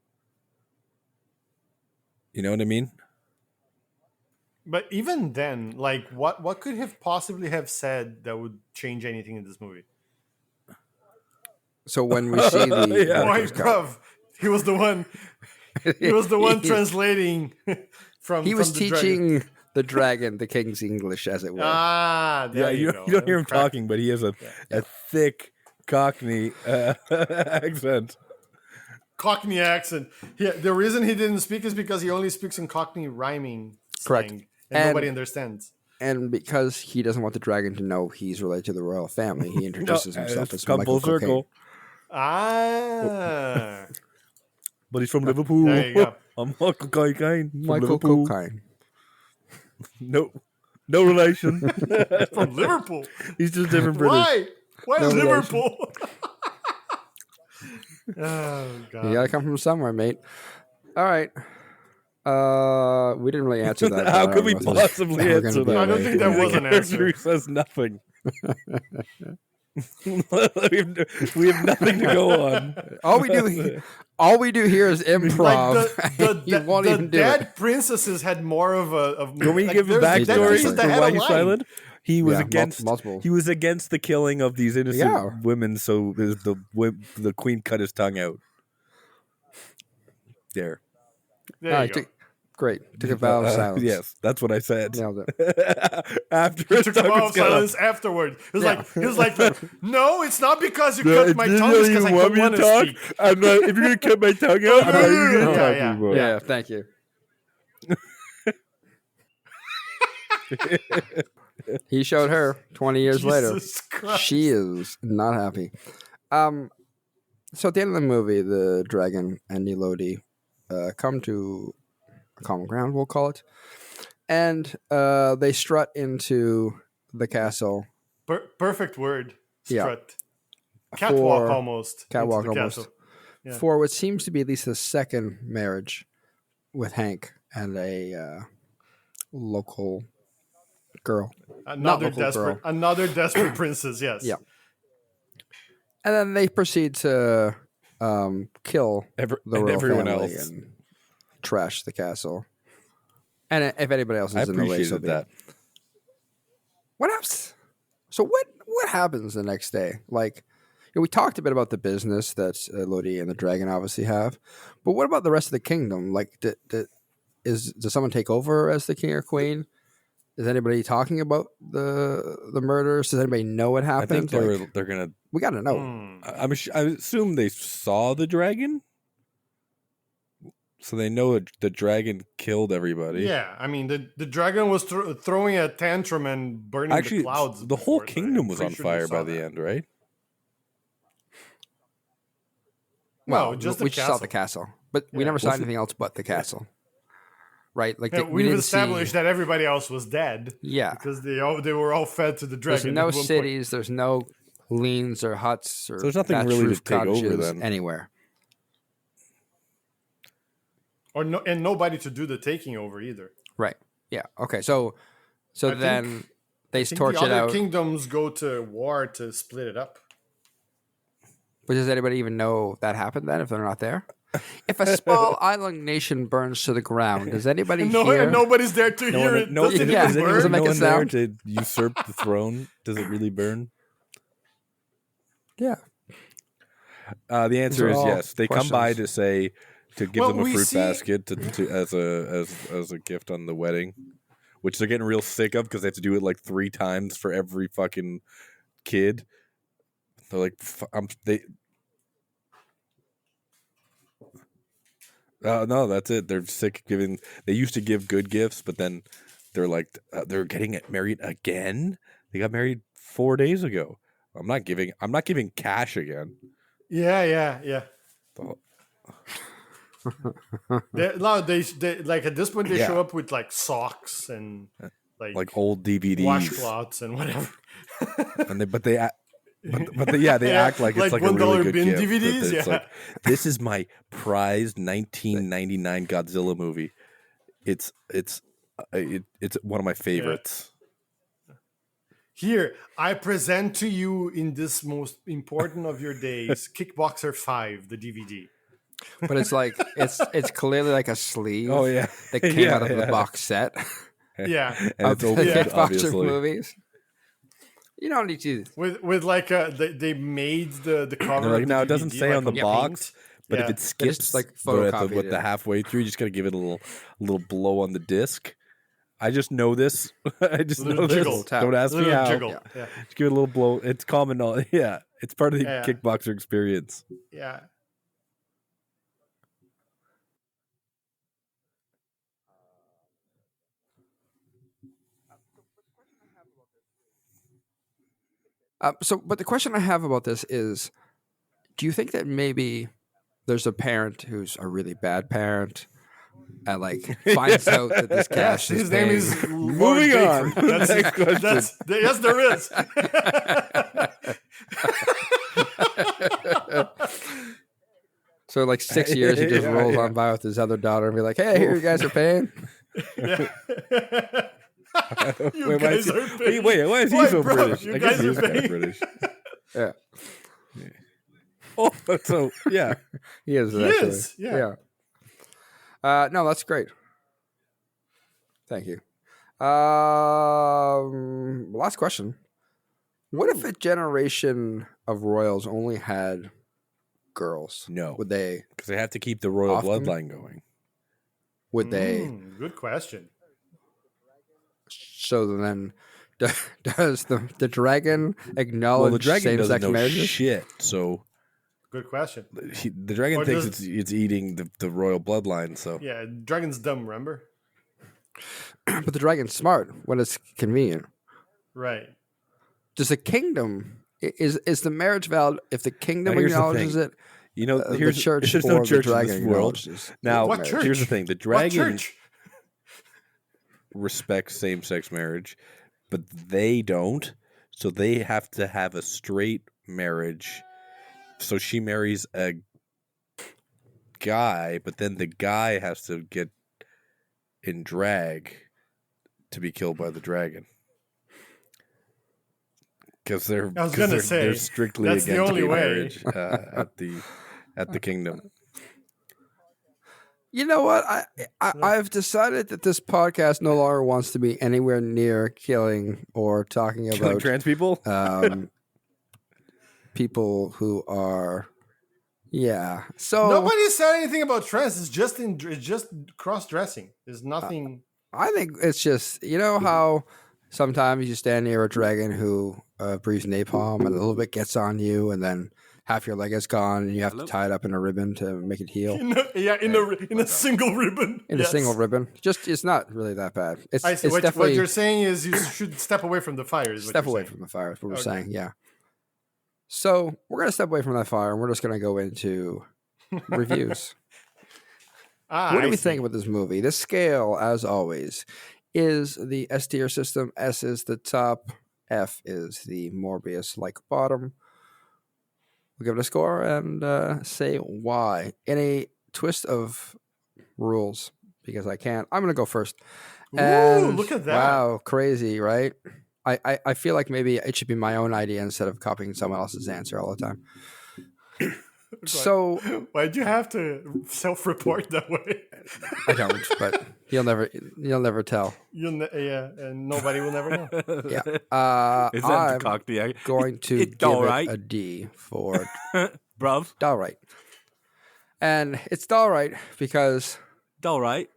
You know what I mean? But even then, like, what could have possibly have said that would change anything in this movie? So when we see the Yeah. Boy, director's cut, bruv, he was the one. He was the one translating from. he was from the dragon. teaching the dragon the king's English, as it were. Ah, there Yeah, you, you, go. you don't hear him Crack- talking, but he has a thick Cockney accent. Cockney accent. Yeah, the reason he didn't speak is because he only speaks in Cockney rhyming Correct. slang, And- nobody understands. And because he doesn't want the dragon to know he's related to the royal family, he introduces himself It's as come Michael full circle. Ah, But he's from Liverpool. there you go. I'm Michael Cocaine from Michael Liverpool. Cocaine. No relation. From Liverpool. He's just different British. Why? Why No Liverpool? Oh god. You gotta come from somewhere, mate. All right. We didn't really answer that. How but I could don't we know if this is possibly ever gonna answer be that? I don't right. think that was an Character answer. who says nothing. we have nothing to go on. All we do here is improv. Like you won't the even do dead it. princesses had more of a. Can we give a there's dead backstory princesses for that had why a he's line. silent? He was Yeah, against multiple. He was against the killing of these innocent Yeah. women, so the queen cut his tongue out. There. There All you right, go. great. Took a vow of silence. Yes, that's what I said. Nailed it. After his Took a tongue vow was of cut silence off. afterward. He was Yeah. like, no, it's not because you cut my tongue. It's because I don't want to speak. I'm not. If you're gonna cut my tongue out, I'm not even gonna Yeah, talk yeah. anymore. Yeah, thank you. He showed her 20 years later. Jesus Christ. She is not happy. So at the end of the movie, the dragon and Elodie come to a common ground, we'll call it, and they strut into the castle. Perfect word. Yeah. Strut. Catwalk For- almost. Catwalk into the almost. castle. Yeah. For what seems to be at least the second marriage with Hank and a local girl. Another local desperate, girl. another desperate princess. Yes. Yeah. And then they proceed to kill the and royal everyone family else. and trash the castle. And if anybody else is I in the way, so appreciated be it. that. What else? So what happens the next day? Like, we talked a bit about the business that Lodi and the dragon obviously have, but what about the rest of the kingdom? Like, does someone take over as the king or queen? Is anybody talking about the murders? Does anybody know what I happened? think they're gonna. We got to know. Hmm. I assume they saw the dragon, so they know the dragon killed everybody. Yeah, I mean the dragon was throwing a tantrum and burning Actually, the clouds. the whole before, so kingdom I'm was pretty on sure they fire saw by that. the end, right? No, just we the just saw castle. the castle, but we Yeah. never saw Was it- anything else but the castle. Right? Like Yeah, we we've didn't established see, that everybody else was dead Yeah. because they were all fed to the There's dragon. no at one point. cities. There's no lanes or huts or So there's nothing thatched really to roof take over cottages then. anywhere. and nobody to do the taking over either. Right. Yeah. Okay. So I then think- they I think torch the it other out. kingdoms go to war to split it up. But does anybody even know that happened then if they're not there? If a small island nation burns to the ground, does anybody No, hear? and nobody's there to No hear one, it. no, Does it yeah, even it burn? doesn't make no a one there sound. to usurp the throne. Does it really burn? Yeah. The answer are is all yes. They come by questions. to give Well, them a we fruit see- basket to as a gift on the wedding, which they're getting real sick of because they have to do it like 3 times for every fucking kid. They're like, no, that's it. They're sick of giving. They used to give good gifts, but then they're like, they're getting married again. They got married 4 days ago. I'm not giving cash again. Yeah. The- They like at this point they Yeah. show up with like socks and Like old DVDs, washcloths and whatever. and they act like it's Like like a really $1 good bin gift. DVDs, It's yeah. like, this is my prized 1999 Godzilla movie. It's one of my favorites. Here, I present to you in this most important of your days, Kickboxer 5, the DVD. But it's like it's clearly like a sleeve Oh yeah, that came Yeah, out of the yeah. box set. Yeah. and it's open, Yeah. kickboxer obviously. movies. You don't need to. With like they made the cover. They're like, of the no, it doesn't DVD, say like, on the paint. box, but if Yeah. it skips just, like, the photocopied the it. halfway through, you just gotta give it a little blow on the disc. I just know this. I just Little know jiggle. this. Don't A ask me little how. jiggle. Yeah. Yeah. Just give it a little blow. It's common knowledge. Yeah, it's part of the Yeah. kickboxer experience. Yeah. But the question I have about this is, do you think that maybe there's a parent who's a really bad parent and like finds out that this cash Yes, is his name paying- is Moving on. That's, Next question. yes, there is. So like 6 years, he just Yeah, rolls yeah. on by with his other daughter and be like, "Hey, here you guys are paying." Yeah. You Wait, guys are paying. why is he Why, so bro, British? you I guess guys he are is kind of paying. British. Yeah, Oh, so yeah. he is. He actually. is, yeah. No, that's great. Thank you. Last question. What if a generation of royals only had girls? No, Would they? because they have to keep the royal Often? bloodline going. Would they? Good question. So then, does the dragon acknowledge Well, the dragon doesn't same-sex know marriages? shit, so Good question. the dragon Or thinks does- it's eating the royal bloodline. So Yeah, dragon's dumb. Remember? But the dragon's smart when it's convenient. Right. Does the kingdom is the marriage valid if the kingdom Now, here's the acknowledges thing. it? you know, The here's church there's or no the church in dragon this world. acknowledges Now, What marriage. church? here's the thing: the What dragon church? respects same-sex marriage, but they don't. So they have to have a straight marriage. So she marries a guy, but then the guy has to get in drag to be killed by the dragon. Because they're, I was 'cause gonna they're, say, they're strictly that's the against only gay way. marriage at the kingdom. You know what? I've decided that this podcast no longer wants to be anywhere near killing or talking Killing about trans people. people who are. Yeah. So Nobody said anything about trans. It's just cross dressing. There's nothing. I think it's just how sometimes you stand near a dragon who breathes napalm and a little bit gets on you, and then half your leg is gone, and you have to tie it up in a ribbon to make it heal. In a single ribbon. In a single ribbon. Just it's not really that bad. It's I see. it's What definitely you're saying is you should step away from the fire. Is what step you're away saying. from the fire. Is what we're Okay. saying. Yeah. So we're gonna step away from that fire, and we're just gonna go into reviews. What do I we see. think about this movie? The scale, as always, is the S tier system. S is the top. F is the Morbius-like bottom. We'll give it a score and say why. In a twist of rules, because I can't, I'm going to go first. Ooh, look at that. Wow, crazy, right? I feel like maybe it should be my own idea instead of copying someone else's answer all the time. So Why'd you have to self-report that way? I don't, but you'll never tell. And nobody will never know. Yeah. Is that I'm the Cockney accent? going to It's give all it right. a D for Bruv, all right. And it's all right because all right.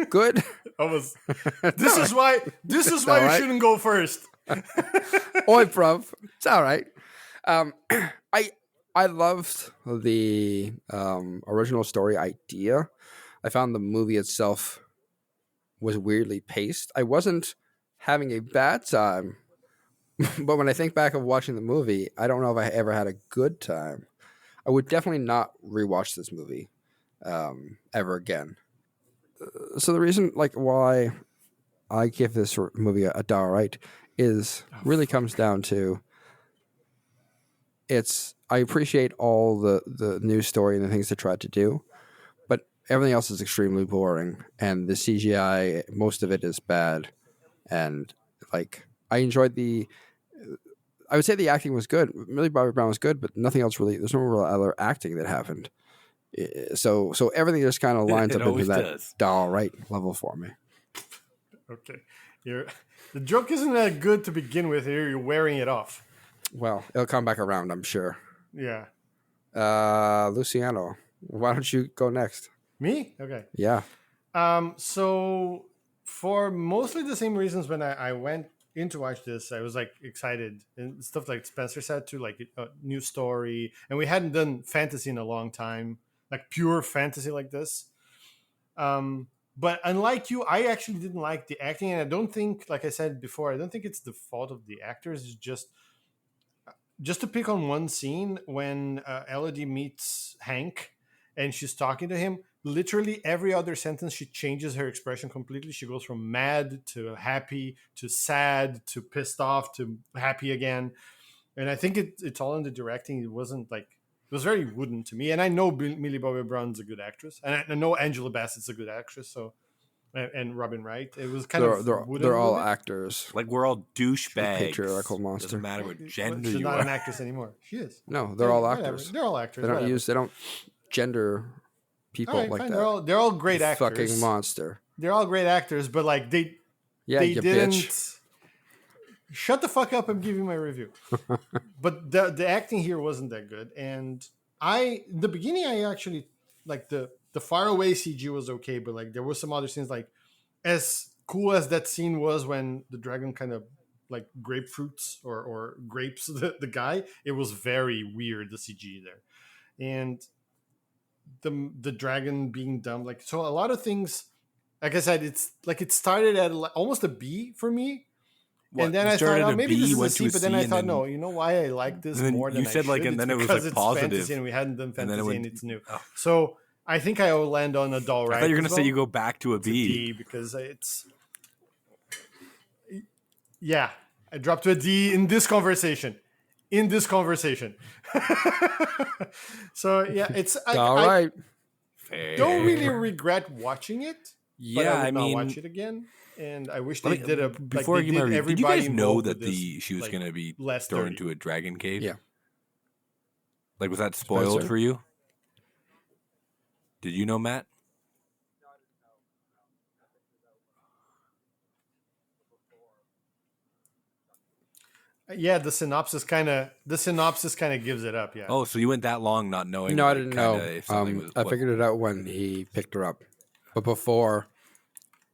good. This is why you alright. shouldn't go first. Oi, bruv. It's all right. I loved the original story idea. I found the movie itself was weirdly paced. I wasn't having a bad time, but when I think back of watching the movie, I don't know if I ever had a good time. I would definitely not rewatch this movie ever again. So the reason, why I give this movie a dollar right is really comes down to I appreciate all the news story and the things they tried to do, but everything else is extremely boring, and the CGI, most of it is bad, and I enjoyed I would say the acting was good. Millie Bobby Brown was good, but nothing else really. There's no real other acting that happened. So everything just kind of lines It up into always that does. all right level for me. Okay, the joke isn't that good to begin with. Here, you're wearing it off. Well, it'll come back around, I'm sure. Yeah. Luciano, why don't you go next? Me? Okay. Yeah. So for mostly the same reasons when I went in to watch this, I was like excited and stuff like Spencer said too, like a new story, and we hadn't done fantasy in a long time, like pure fantasy like this. But unlike you, I actually didn't like the acting, and I don't think, like I said before, I don't think it's the fault of the actors. It's just to pick on one scene when Elodie meets Hank and she's talking to him. Literally every other sentence, she changes her expression completely. She goes from mad to happy to sad to pissed off to happy again. And I think it's all in the directing. It wasn't like, it was very wooden to me. And I know Millie Bobby Brown's a good actress, and I know Angela Bassett's a good actress. So, and Robin Wright. It was kind of wooden. They're all actors. Like we're all douchebags. Patriarchal monster. Doesn't matter what gender She's you not are. an actress anymore. She is. No, they're all Whatever. actors. They're all actors. They don't gender people All right, like fine. that. They're all great You actors. Fucking monster. They're all great actors, but like they You didn't. bitch. Shut the fuck up! I'm giving my review. But the acting here wasn't that good, and in the beginning I actually like the far away CG was okay, but like there was some other scenes, like as cool as that scene was when the dragon kind of like grapefruits or grapes the guy. It was very weird, the CG there, and the dragon being dumb, like, so a lot of things. Like I said, it's like it started at almost a B for me. What, and then you I started thought, at oh, a maybe B, this is a went C, to a but then C, I and thought, then- no, you know why I like this and then more than you said, I like, should? and then It's it was, because like, it's positive. fantasy and we hadn't done And then fantasy it and, went- it's new. Oh. So I think I will land on a dull right. I thought you were gonna as say well. you go back to a It's a B. D because it's I dropped to a D in this conversation. So yeah, it's All I right. don't really regret watching it. But Yeah, I would I not mean, watch it again. And I wish they let me- did a before like you they give my did review, did you guys everybody know involved that with this, she was like, gonna be less thrown dirty. into a dragon cave? Yeah. Like, was that spoiled Spencer? for you? Did you know, Matt? Yeah, the synopsis kind of gives it up. Yeah. Oh, so you went that long not knowing? No, I like, didn't kinda know. if something was, I what- figured it out when he picked her up, but before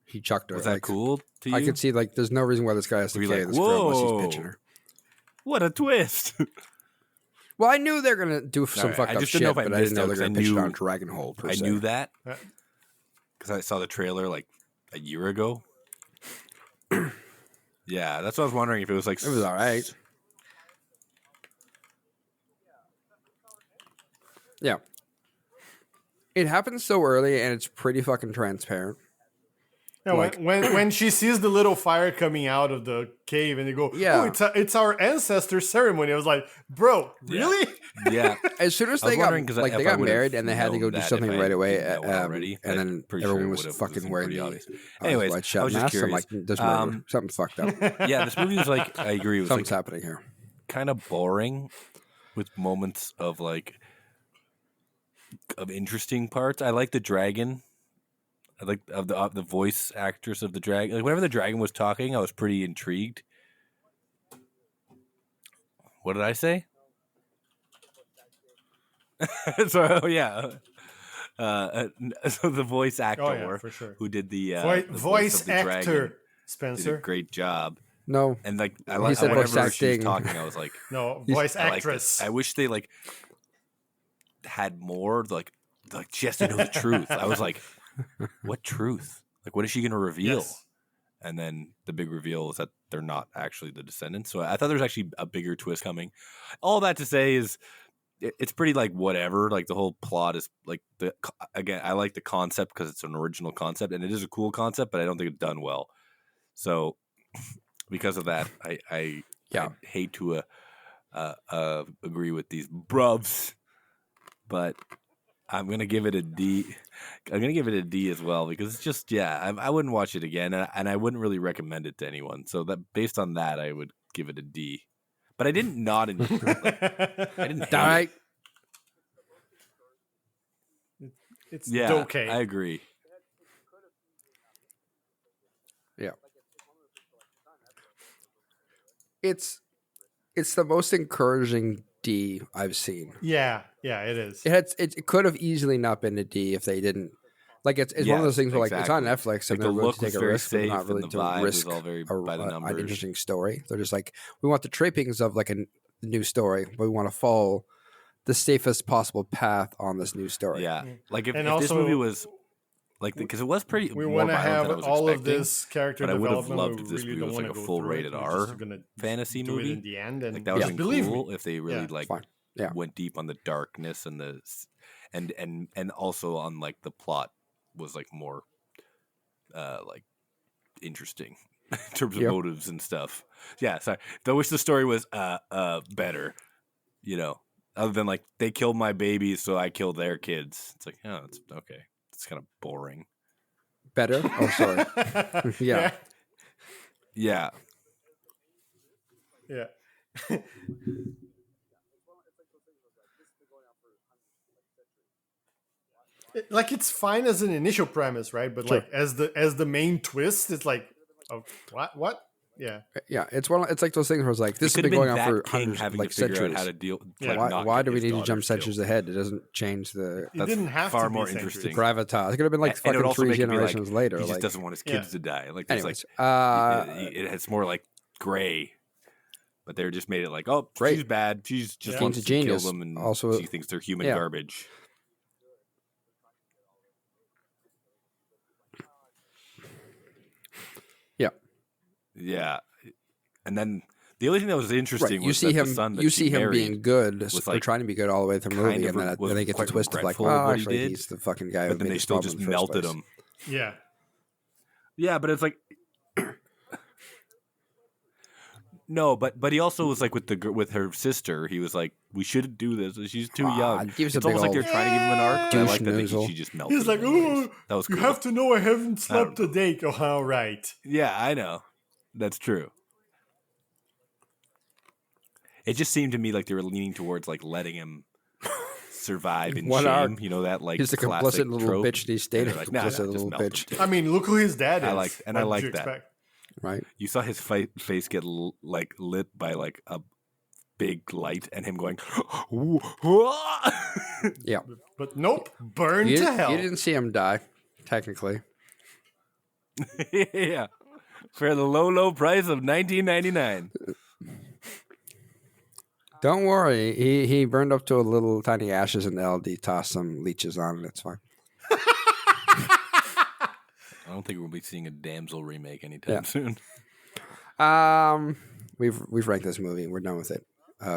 he chucked her. Was that like, cool to you? I could see like there's no reason why this guy has to Were you carry like, this girl unless "Whoa." he's pitching her. What a twist! Well, I knew they're gonna do some Alright, fucked I up just shit, didn't know if I but I didn't missed know out, they're 'cause I gonna pitch it knew- on Dragon Hole. Per I se. knew that Uh, because I saw the trailer like a year ago. Yeah, that's what I was wondering if it was like. It was all right. Yeah. It happens so early, and it's pretty fucking transparent. Yeah, Like- when she sees the little fire coming out of the cave and they go, Yeah. oh, it's our ancestor ceremony. I was like, bro, Yeah. really? Yeah, As soon as I was they got wondering 'cause like if they I got would've married and they had to known go do that something if I right away, didn't know it already, and I'm then pretty sure everyone it was would've- fucking was wearing pretty the obvious. eyes Anyways, wide I shut was just masks. I'm like, curious. there's murder. Something's fucked up. Yeah, this movie was like, I agree, it was Something's like happening here. kind of boring with moments of like of interesting parts. I like the dragon. I like of the voice actress of the dragon. Like whenever the dragon was talking, I was pretty intrigued. What did I say? So yeah. So the voice actor Oh yeah, for sure. who did the, the Voice of the dragon actor, did a Spencer. great job. No, And like I He like said voice whenever she's acting. talking, I was like, No, voice I like actress. this. I wish they like had more like she has to know the truth. I was like, what truth? Like, what is she going to reveal? Yes. And then the big reveal is that they're not actually the descendants. So I thought there was actually a bigger twist coming. All that to say is it's pretty like whatever. Like the whole plot is like again, I like the concept because it's an original concept and it is a cool concept, but I don't think it's done well. So because of that, I hate to agree with these bruvs, but I'm gonna give it a D. I'm gonna give it a D as well because it's just I wouldn't watch it again and I wouldn't really recommend it to anyone. So that based on that, I would give it a D. But I didn't not enjoy it. I didn't hate all right. It's it. Yeah, okay. I agree. Yeah. it's the most encouraging D I've seen. Yeah, it is. It could have easily not been a D if they didn't. Like it's one of those things where like it's on Netflix and the they're willing look to take was a very risk, but they're safe not really and the to vibe was risk all very by the an numbers. interesting story. They're just like, we want the trappings of like a new story, but we want to follow the safest possible path on this new story. Yeah, like if And this also, movie was like because it was pretty we more want to violent have than I was all expecting. of this character but I would have development. loved We if this really movie don't was want like to a go full through it. rated We're R just gonna fantasy do it movie. in the end, and Like that would just have been believe cool me. if they really like Fine. Yeah. went deep on the darkness and the and also on like the plot was like more like interesting in terms of motives and stuff. Yeah, sorry. I wish the story was better, you know, other than like they killed my babies, so I killed their kids. It's like, oh, it's okay. It's kind of boring. Better? Oh, sorry. Yeah. Yeah. Like it's fine as an initial premise, right? But Sure. like as the main twist, it's like, oh, what? Yeah. Yeah, it's like those things where it's like this It has could been have going on that for king hundreds, having like to figure centuries. out how to deal. Yeah. Like, not Why get do we his need to daughters jump centuries killed. ahead? It doesn't change the It didn't have far to be more centuries. interesting. gravitas. It could have been like And it fucking would also 3 make it be like, generations later. He just like, doesn't want his kids to die. Like, there's anyways, it's more like gray. But they just made it like, oh, Great. she's bad. She's just Yeah. wants He's a to kill genius. them, and Also, she thinks they're human yeah. garbage. yeah, Yeah, and then the only thing that was interesting right. was that the son that You she see him married being good, was, or like, trying to be good all the way through the movie, kind and of then they get the quite twist of like, regretful of well, what he actually, did, he's the fucking guy who but then made they this still problem just in the first melted place. him. Yeah. Yeah, but it's like. No, but he also was like with her sister. He was like, "We shouldn't do this. She's too young." He was a It's big almost like old they're trying to give him an arc. But I douche like that noozle. she just melted. He's like, him anyways. oh, That was you cool. have to know I haven't slept know. today. Oh, all right. Yeah, I know. That's true. It just seemed to me like they were leaning towards like letting him survive in What shame. arc? You know that like He's a classic complicit little trope. bitch. And he stayed a And they're like, nah, complicit just little melt him bitch, too. I mean, look who his dad is. I like that. What did you expect? right? You saw his face get like lit by like a big light, and him going, Yeah. But nope, burn You to hell. didn't see him die, technically. yeah, for the low price of $19.99. Don't worry, he burned up to a little tiny ashes, and LD tossed some leeches on it. It's fine. I don't think we'll be seeing a Damsel remake anytime soon. We've ranked this movie. We're done with it.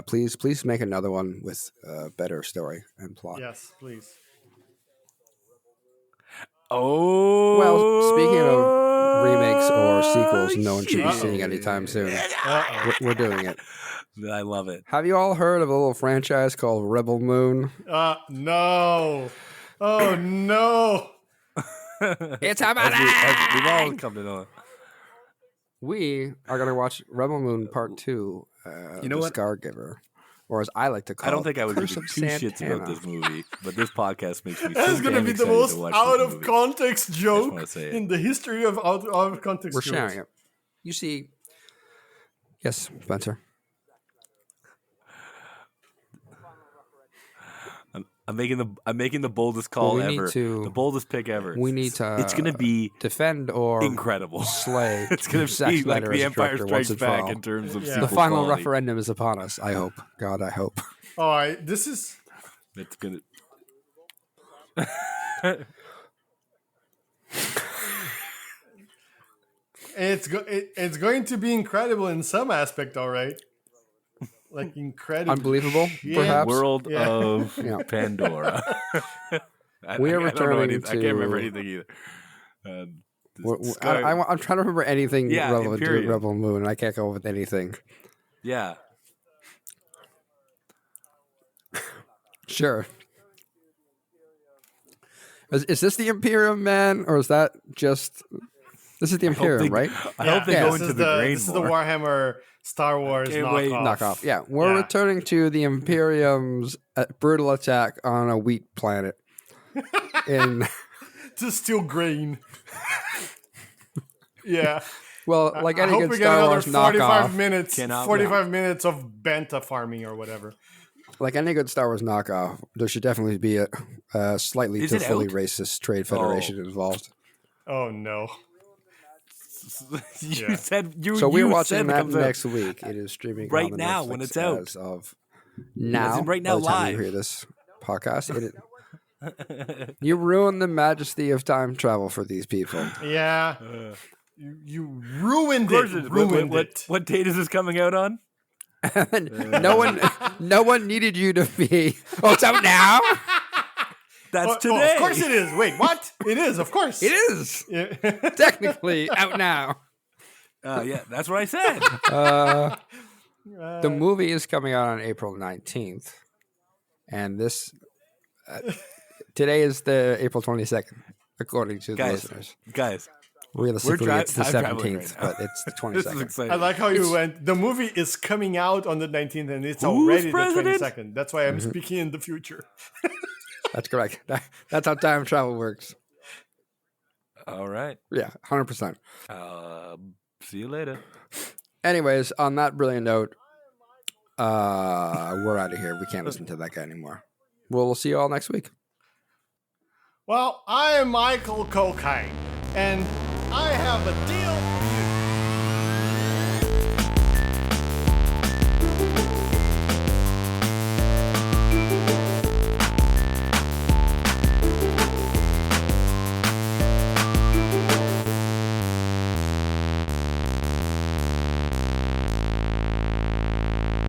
Please make another one with a better story and plot. Yes, please. Oh, Well, speaking of remakes or sequels, no one should be Uh-oh. seeing anytime soon. Uh-oh. We're doing it. I love it. Have you all heard of a little franchise called Rebel Moon? No. Oh, no. It's We've all happening! come to know. We are going to watch Rebel Moon Part 2, You know The what? Scargiver, or as I like to call I don't it, think I would give Curse two of shits Santana. about this movie, but this podcast makes me. That's so going to damn be the excited most to watch out this of movie. context joke wanna say it. in the history of out of context We're jokes. sharing it. You see, yes, Spencer. I'm making the boldest call we need ever. to- The boldest pick ever. We need to. It's gonna be defend or incredible. slay. It's gonna Zack be like Snyder the as a Empire director Strikes once and for Back all. in terms of Yeah. The sequel final quality. referendum is upon us. I hope. God, I hope. All right, this is It's gonna. it's going to be incredible in some aspect. All right, like incredible, Unbelievable, Yeah. perhaps. World Yeah. of Yeah. Pandora. We are I don't know returning anything. I can't remember to- anything either. I'm trying to remember anything Yeah, relevant to Imperium. Rebel Moon, and I can't go up with anything. Yeah. Sure. Is this the Imperium, man, or is that just? This is the Imperium, right? I hope they Yeah. go This into is the grain This is the more. Warhammer Star Wars Can't wait. Knockoff. Yeah, we're Yeah. returning to the Imperium's brutal attack on a wheat planet. In to steal grain. Yeah, Well, like I any hope good we get Star another Wars 45 knockoff, minutes. Cannot 45 minutes of banta farming or whatever. like any good Star Wars knockoff, there should definitely be a slightly Is to it fully out? racist trade federation involved. Oh no. You Yeah. said you. So we're you watching said it that comes out. next week. It is streaming Right on the now Netflix when it's out. as of now. right now, by the time you live. hear this podcast, you ruin the majesty of time travel for these people. Yeah. You ruined Of course it. it- Ruined what, it. What date is this coming out on? no one needed you to be. Oh, it's out now. That's Oh, today. of course it is. Wait, what? It is, of course. It is Yeah. technically out now. Yeah, that's what I said. The movie is coming out on April 19th, and this today is the April 22nd, according to the Guys. listeners. Guys, Realistically, dri- it's the time traveling 17th, right now. but it's the this is 22nd. exciting. I like how you went. The movie is coming out on the 19th and it's Who's already president? the 22nd. That's why I'm speaking in the future. That's correct. That's how time travel works. All right. Yeah, 100%. See you later. Anyways, on that brilliant note, we're out of here. We can't listen to that guy anymore. We'll see you all next week. Well, I am Michael Kokine, and I have a deal